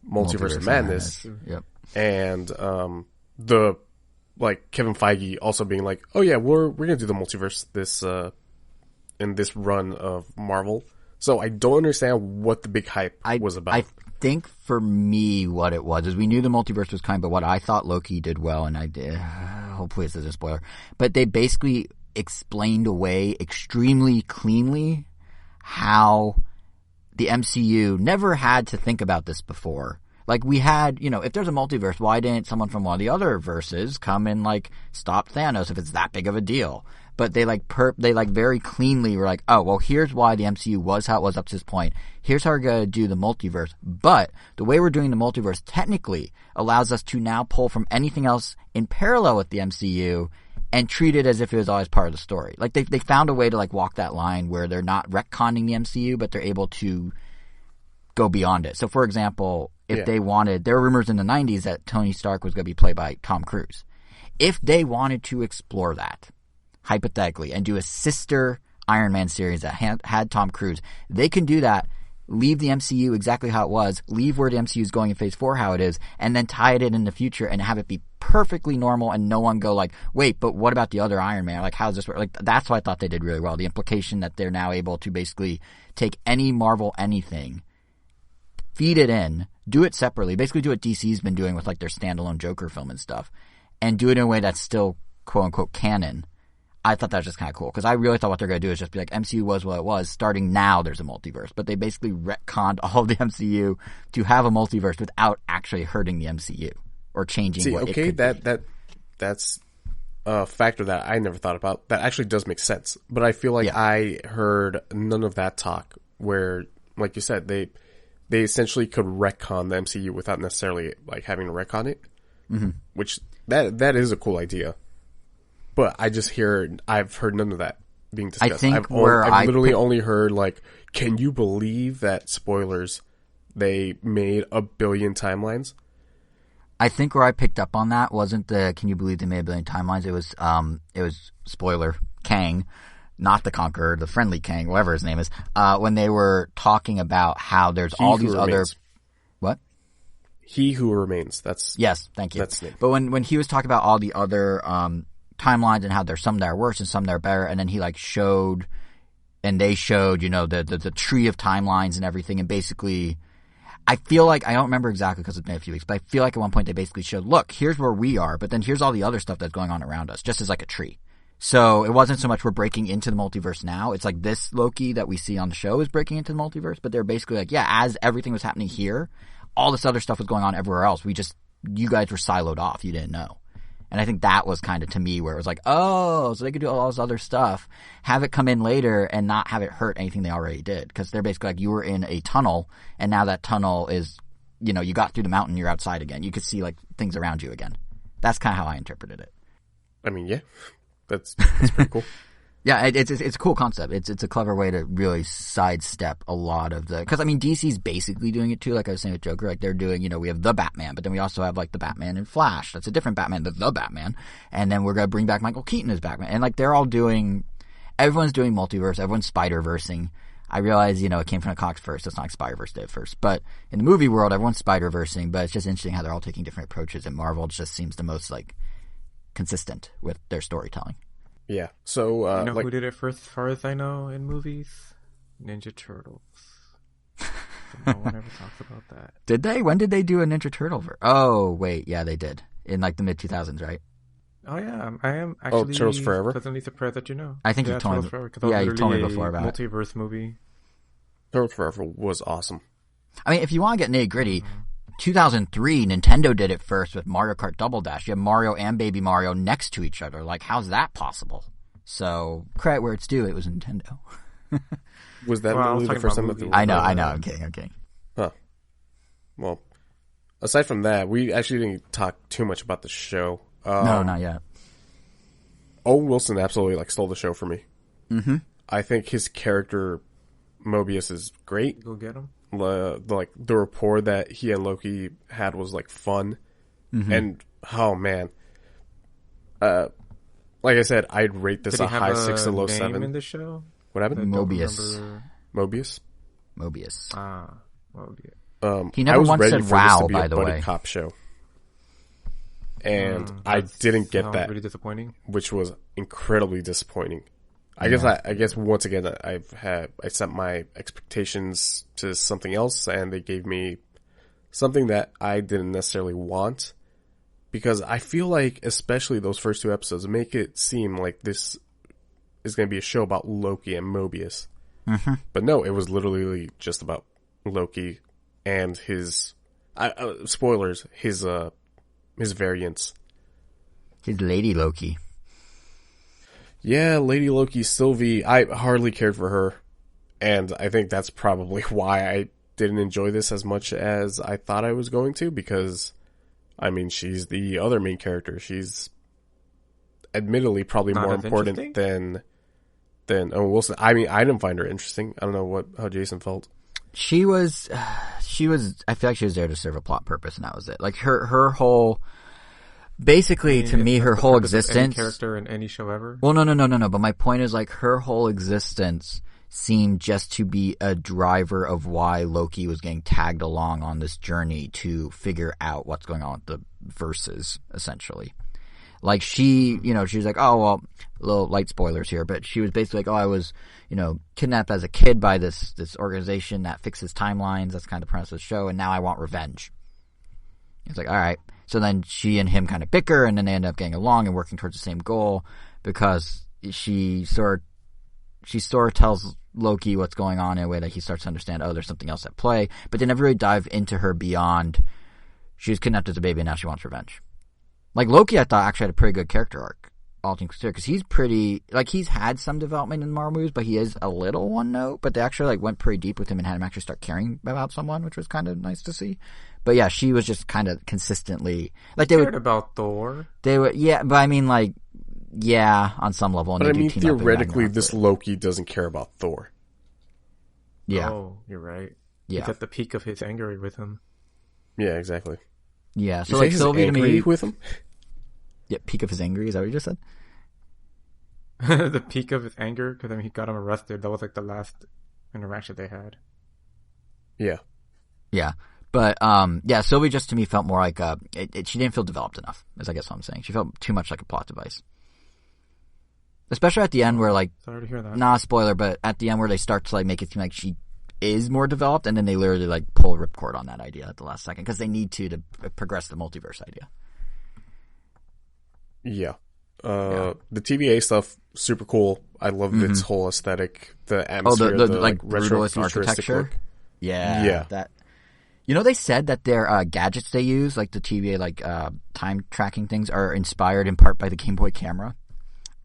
Multiverse of Madness. Yep. And the like Kevin Feige also being like, oh yeah, we're gonna do the multiverse in this run of Marvel. So I don't understand what the big hype was about. I think for me what it was is we knew the multiverse was coming, but what I thought Loki did well, and I did, hopefully this isn't a spoiler, but they basically explained away extremely cleanly how the MCU never had to think about this before. Like we had, if there's a multiverse, why didn't someone from one of the other verses come and like stop Thanos if it's that big of a deal? But they very cleanly were like, oh, well, here's why the MCU was how it was up to this point. Here's how we're going to do the multiverse. But the way we're doing the multiverse technically allows us to now pull from anything else in parallel with the MCU and treat it as if it was always part of the story. Like they found a way to like walk that line where they're not retconning the MCU, but they're able to go beyond it. So for example, if they wanted, there were rumors in the 90s that Tony Stark was going to be played by Tom Cruise. If they wanted to explore that, hypothetically, and do a sister Iron Man series that had Tom Cruise, they can do that, leave the MCU exactly how it was, leave where the MCU is going in Phase 4 how it is, and then tie it in the future and have it be perfectly normal and no one go like, wait, but what about the other Iron Man? Like, how does this work? Like, that's what I thought they did really well. The implication that they're now able to basically take any Marvel anything, feed it in, do it separately, basically do what DC's been doing with like their standalone Joker film and stuff, and do it in a way that's still quote unquote canon. I thought that was just kind of cool, because I really thought what they're going to do is just be like, MCU was what it was, starting now there's a multiverse. But they basically retconned all of the MCU to have a multiverse without actually hurting the MCU or changing what it could be. That's a factor that I never thought about. That actually does make sense. But I feel like I heard none of that talk where, like you said, they essentially could retcon the MCU without necessarily like having to retcon it, which that is a cool idea. But I've heard none of that being discussed. I think I've literally only heard like, can you believe that, spoilers, they made 1 billion timelines? I think where I picked up on that wasn't can you believe they made 1 billion timelines? It was spoiler, Kang, not the Conqueror, the friendly Kang, whatever his name is, when they were talking about how there's all these other, what? He Who Remains. Yes, thank you. That's the name. But when he was talking about all the other, timelines and how there's some that are worse and some that are better, and then he like showed, and they showed, the tree of timelines and everything, and basically, I feel like, I don't remember exactly because it's been a few weeks, but I feel like at one point they basically showed, look, here's where we are, but then here's all the other stuff that's going on around us, just as like a tree. So it wasn't so much we're breaking into the multiverse now, it's like this Loki that we see on the show is breaking into the multiverse, but they're basically like, yeah, as everything was happening here, all this other stuff was going on everywhere else. You guys were siloed off, you didn't know. And I think that was kind of, to me, where it was like, oh, so they could do all this other stuff, have it come in later and not have it hurt anything they already did. Because they're basically like, you were in a tunnel, and now that tunnel is, you got through the mountain, you're outside again. You could see, like, things around you again. That's kind of how I interpreted it. I mean, yeah. That's pretty cool. Yeah, it's a cool concept. It's a clever way to really sidestep a lot of the, because I mean DC's basically doing it too. Like I was saying with Joker, like they're doing, we have the Batman, but then we also have like the Batman and Flash. That's a different Batman than the Batman, and then we're gonna bring back Michael Keaton as Batman, and like they're all doing, everyone's doing multiverse, everyone's Spider-Versing. I realize, it came from the comics first. It's not like Spider-Verse did first, but in the movie world, everyone's Spider-Versing. But it's just interesting how they're all taking different approaches, and Marvel just seems the most like consistent with their storytelling. Yeah. So, who did it first, as far as I know, in movies? Ninja Turtles. No one ever talks about that. Did they? When did they do a Ninja Turtle? Oh, wait. Yeah, they did. In like the mid-2000s, right? Oh, yeah. I am actually Turtles Forever? pleasantly surprised that you know. I think you told me. Yeah, you told me before about it. Multiverse movie. Turtles Forever was awesome. I mean, if you want to get nitty-gritty, 2003, Nintendo did it first with Mario Kart Double Dash. You have Mario and Baby Mario next to each other. Like, how's that possible? So, credit where it's due. It was Nintendo. Was that really the first time that I know. I'm kidding. Huh. Well, aside from that, we actually didn't talk too much about the show. No, not yet. Owen Wilson absolutely stole the show for me. Mm-hmm. I think his character Mobius is great. Go get him. The rapport that he and Loki had was fun, and oh man, like I said, I'd rate this a high 6 to low 7. In the show, what happened? Mobius. Mobius. Ah, Mobius. He never once said "wow." By the way, cop show, and I didn't get that. Really disappointing. Which was incredibly disappointing. I guess once again I set my expectations to something else, and they gave me something that I didn't necessarily want, because I feel like especially those first 2 episodes make it seem like this is going to be a show about Loki and Mobius. Mm-hmm. But no, it was literally just about Loki and his spoilers, his variants. His Lady Loki. Yeah, Lady Loki, Sylvie, I hardly cared for her. And I think that's probably why I didn't enjoy this as much as I thought I was going to, because, I mean, she's the other main character. She's admittedly probably more important than Owen Wilson. I mean, I didn't find her interesting. I don't know how Jason felt. She was, I feel like she was there to serve a plot purpose, and that was it. Like, her whole... Basically, to me, her whole existence... Any character in any show ever? Well, no. But my point is, her whole existence seemed just to be a driver of why Loki was getting tagged along on this journey to figure out what's going on with the verses, essentially. She was like, oh, well, little light spoilers here, but she was basically like, oh, I was, kidnapped as a kid by this organization that fixes timelines. That's kind of the premise of the show, and now I want revenge. It's like, all right. So then she and him kind of bicker, and then they end up getting along and working towards the same goal, because she sort of tells Loki what's going on in a way that he starts to understand, oh, there's something else at play. But they never really dive into her beyond, she was kidnapped as a baby and now she wants revenge. Loki, I thought, actually had a pretty good character arc, all things considered, because he's pretty, he's had some development in Marvel movies, but he is a little one note. But they actually went pretty deep with him and had him actually start caring about someone, which was kind of nice to see. But yeah, she was just kind of consistently they cared about Thor. They were, yeah, but I mean, yeah, on some level. And but I mean, theoretically, this Loki doesn't care about Thor. Yeah. Oh, you're right. Yeah. He's at the peak of his anger with him. Yeah, exactly. Yeah, so Sylvie to me with him. Yeah, peak of his anger. Is that what you just said? The peak of his anger, because he got him arrested. That was the last interaction they had. Yeah. Yeah. But, Sylvie just to me felt more like, she didn't feel developed enough, is I guess what I'm saying. She felt too much like a plot device. Especially at the end where, sorry to hear that. Nah, spoiler, but at the end where they start to, make it seem like she is more developed, and then they literally, pull a ripcord on that idea at the last second, because they need to progress the multiverse idea. Yeah. The TVA stuff, super cool. I love its whole aesthetic, the atmosphere, the retro architecture. Look. Yeah. That. They said that their gadgets they use, the TVA, time tracking things, are inspired in part by the Game Boy camera.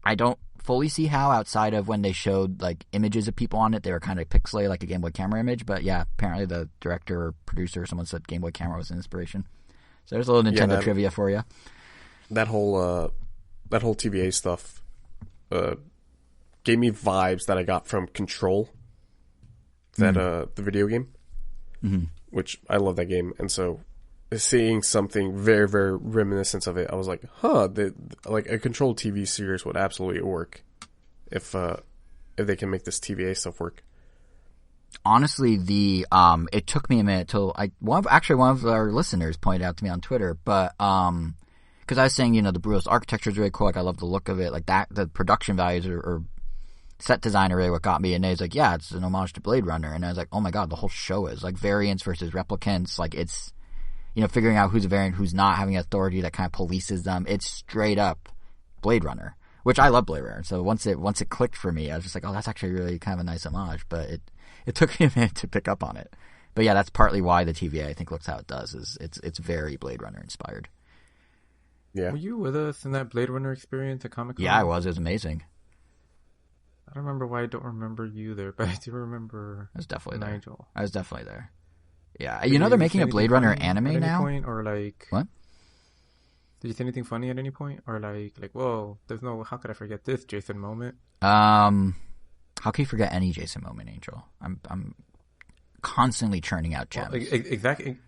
I don't fully see how, outside of when they showed, images of people on it, they were kind of pixelated like a Game Boy camera image. But yeah, apparently the director or producer or someone said Game Boy camera was an inspiration. So there's a little Nintendo trivia for you. That whole TVA stuff gave me vibes that I got from Control, that the video game, which I love that game, and so seeing something very, very reminiscent of it, I was like, like a Control TV series would absolutely work if they can make this TVA stuff work. Honestly, it took me a minute till one of our listeners pointed out to me on Twitter, but because I was saying, the Brutal's architecture is really cool, like I love the look of it, like that, the production values or set design are really what got me, and he's like, yeah, it's an homage to Blade Runner, and I was like, oh my god, the whole show is like variants versus replicants, like it's, figuring out who's a variant, who's not, having authority that kind of polices them. It's straight up Blade Runner, which I love Blade Runner. So once it clicked for me, I was just like, oh, that's actually really kind of a nice homage. But it took me a minute to pick up on it. But yeah, that's partly why the TVA I think looks how it does. Is it's very Blade Runner inspired. Yeah. Were you with us in that Blade Runner experience at Comic-Con? Yeah, I was. It was amazing. I don't remember why I don't remember you there, but I do remember I was definitely Nigel. There. I was definitely there. Yeah, they're making a Blade Runner anime now. Point, or like what? Did you say anything funny at any point, or like whoa, there's no, how could I forget this Jason moment? How can you forget any Jason moment, Angel? I'm constantly churning out gems. Exactly.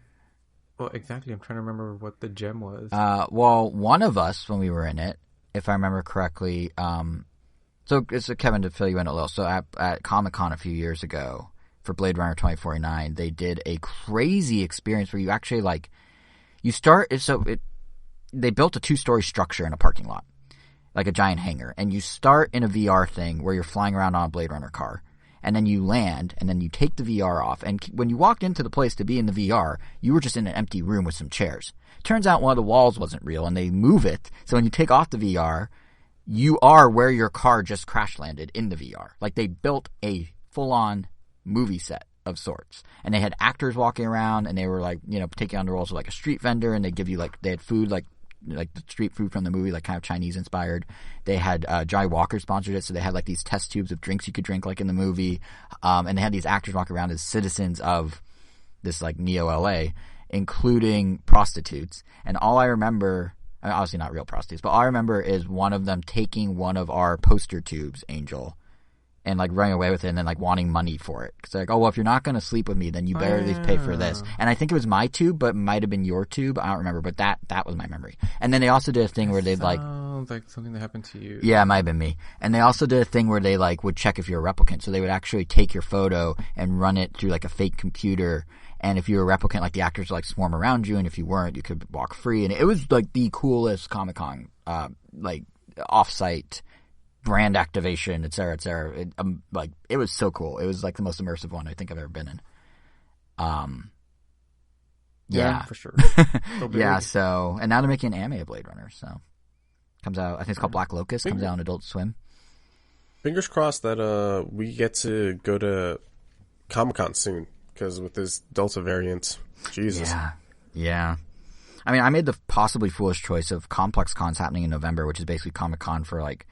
Well, exactly. I'm trying to remember what the gem was. Well, one of us when we were in it, if I remember correctly, so it's Kevin to fill you in a little. So at Comic-Con a few years ago, for Blade Runner 2049, they did a crazy experience where you actually they built a 2-story structure in a parking lot, like a giant hangar, and you start in a VR thing where you're flying around on a Blade Runner car, and then you land, and then you take the VR off, and when you walked into the place to be in the VR, you were just in an empty room with some chairs. Turns out one of the walls wasn't real, and they move it, so when you take off the VR, you are where your car just crash landed in the VR. Like, they built a full-on movie set of sorts, and they had actors walking around, and they were like, taking on the roles of like a street vendor, and they give you they had food like the street food from the movie, like kind of Chinese inspired. They had Johnny Walker sponsored it, so they had like these test tubes of drinks you could drink like in the movie, and they had these actors walking around as citizens of this like Neo LA, including prostitutes. And all I remember, obviously not real prostitutes, but all I remember is one of them taking one of our poster tubes, Angel, and like running away with it, and then like wanting money for it. Because they're like, oh, well, if you're not going to sleep with me, then you better at least pay for this. And I think it was my tube, but it might have been your tube. I don't remember, but that was my memory. And then they also did a thing where they'd sounds like something that happened to you. Yeah, it might have been me. And they also did a thing where they like would check if you're a replicant. So they would actually take your photo and run it through like a fake computer. And if you're a replicant, like the actors would like swarm around you, and if you weren't, you could walk free. And it was like the coolest Comic-Con, like off-site brand activation, et cetera, et cetera. It was so cool. It was like the most immersive one I think I've ever been in. Yeah, for sure. Yeah, so, and now they're making an anime of Blade Runner, so comes out, I think it's called Black Locust, comes out on Adult Swim. Fingers crossed that we get to go to Comic-Con soon, because with this Delta variant, Jesus. Yeah. I mean, I made the possibly foolish choice of Complex Cons happening in November, which is basically Comic-Con for like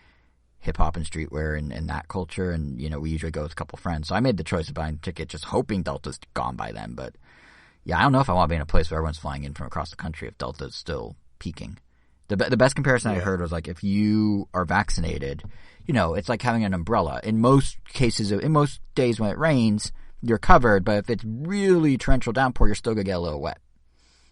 hip-hop and streetwear and that culture, and we usually go with a couple friends, so I made the choice of buying a ticket just hoping Delta's gone by then. But yeah, I don't know if I want to be in a place where everyone's flying in from across the country if Delta's still peaking. The best comparison I heard was like, if you are vaccinated, it's like having an umbrella. In most cases, in most days when it rains, you're covered, but if it's really torrential downpour, you're still gonna get a little wet.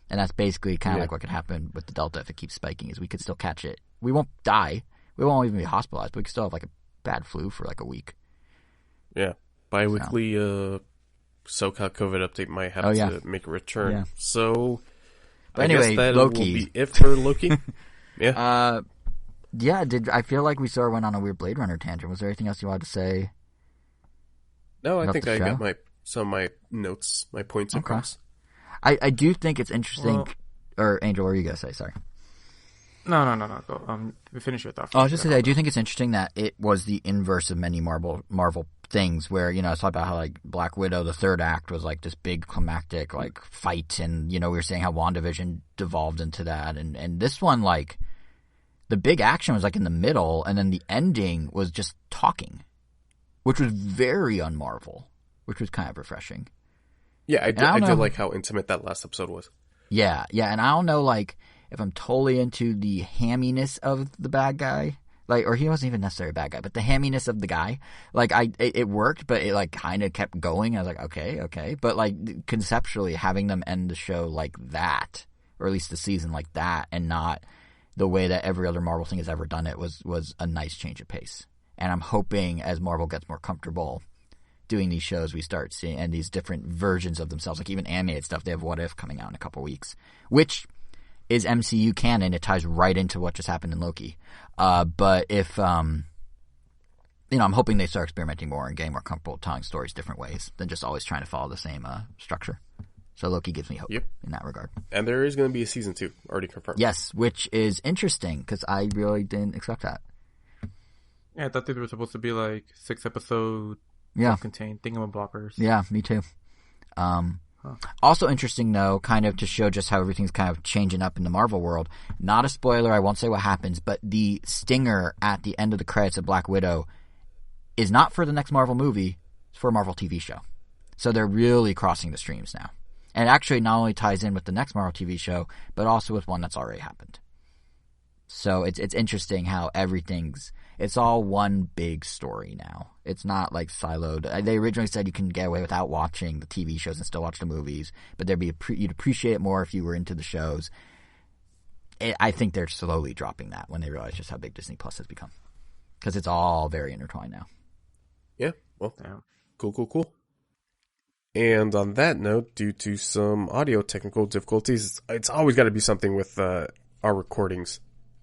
And that's basically kind of like what could happen with the Delta if it keeps spiking, is we could still catch it. We won't die. We won't even be hospitalized, but we could still have like a bad flu for like a week. Yeah. Bi-weekly SoCal COVID update might have to make a return. Yeah. So, but anyway, guess that Loki. Will be it for Loki. Yeah. I feel like we sort of went on a weird Blade Runner tangent. Was there anything else you wanted to say? No, I think I got some of my notes, my points across. I do think it's interesting. Or Angel, what were you going to say? Sorry. No. Go. Finish your thought. I was just saying, I do think it's interesting that it was the inverse of many Marvel things, where I was talking about how like Black Widow, the third act was like this big climactic like fight, and we were saying how WandaVision devolved into that, and this one, like the big action was like in the middle, and then the ending was just talking, which was very un-Marvel, which was kind of refreshing. Yeah, I did like how intimate that last episode was. Yeah, and I don't know, like, if I'm totally into the hamminess of the bad guy, Like, or he wasn't even necessarily a bad guy, but the hamminess of the guy, like, it worked, but it, like, kind of kept going. I was like, okay. But, like, conceptually, having them end the show like that, or at least the season like that, and not the way that every other Marvel thing has ever done it was a nice change of pace. And I'm hoping as Marvel gets more comfortable doing these shows, we start seeing, and these different versions of themselves, like even animated stuff. They have What If coming out in a couple weeks, which is MCU canon. It ties right into what just happened in Loki. But if, I'm hoping they start experimenting more and getting more comfortable telling stories different ways than just always trying to follow the same structure. So Loki gives me hope in that regard. And there is going to be a season 2 already confirmed. Yes, which is interesting because I really didn't expect that. Yeah, I thought they were supposed to be like 6-episode, self-contained thingamabloppers. Yeah, me too. Also interesting, though, kind of to show just how everything's kind of changing up in the Marvel world. Not a spoiler, I won't say what happens, but the stinger at the end of the credits of Black Widow is not for the next Marvel movie, it's for a Marvel TV show. So they're really crossing the streams now. And actually not only ties in with the next Marvel TV show, but also with one that's already happened. So it's interesting how it's all one big story now. It's not like siloed. They originally said you can get away without watching the TV shows and still watch the movies, but you'd appreciate it more if you were into the shows. I think they're slowly dropping that when they realize just how big Disney Plus has become. Because it's all very intertwined now. Yeah, well, cool. And on that note, due to some audio technical difficulties, it's always got to be something with our recordings.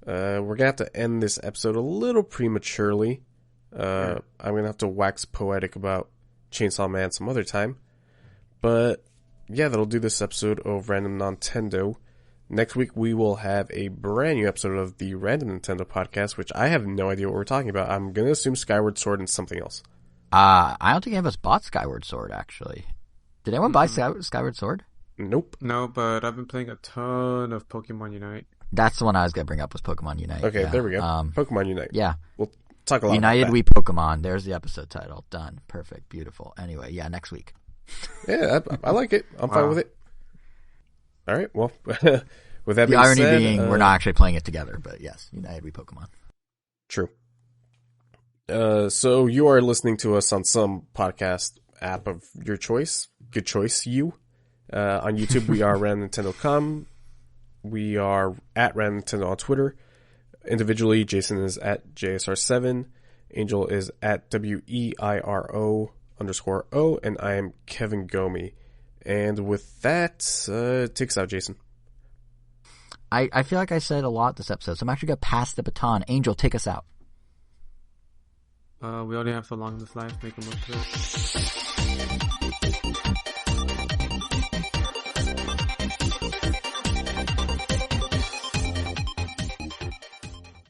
We're going to have to end this episode a little prematurely. I'm going to have to wax poetic about Chainsaw Man some other time. But yeah, that'll do this episode of Random Nontendo. Next week, we will have a brand new episode of the Random Nintendo podcast, which I have no idea what we're talking about. I'm going to assume Skyward Sword and something else. I don't think any of us bought Skyward Sword, actually. Did anyone buy Skyward Sword? Nope. No, but I've been playing a ton of Pokemon Unite. That's the one I was going to bring up was Pokemon Unite. Okay, there we go. Pokemon Unite. Yeah. We'll talk a lot United about that. We Pokemon. There's the episode title. Done. Perfect. Beautiful. Anyway, yeah, next week. Yeah, I like it. I'm fine with it. All right, well, with that the being irony said, being we're not actually playing it together, but yes, United We Pokemon. True. So you are listening to us on some podcast app of your choice. Good choice, you. On YouTube, we are RandomNintendo.com. We are at Random Nintendo on Twitter. Individually, Jason is at JSR7. Angel is at WEIRO_O. And I am Kevin Gomi. And with that, take us out, Jason. I feel like I said a lot this episode, so I'm actually going to pass the baton. Angel, take us out. We only have so long in this life. Make the most of it.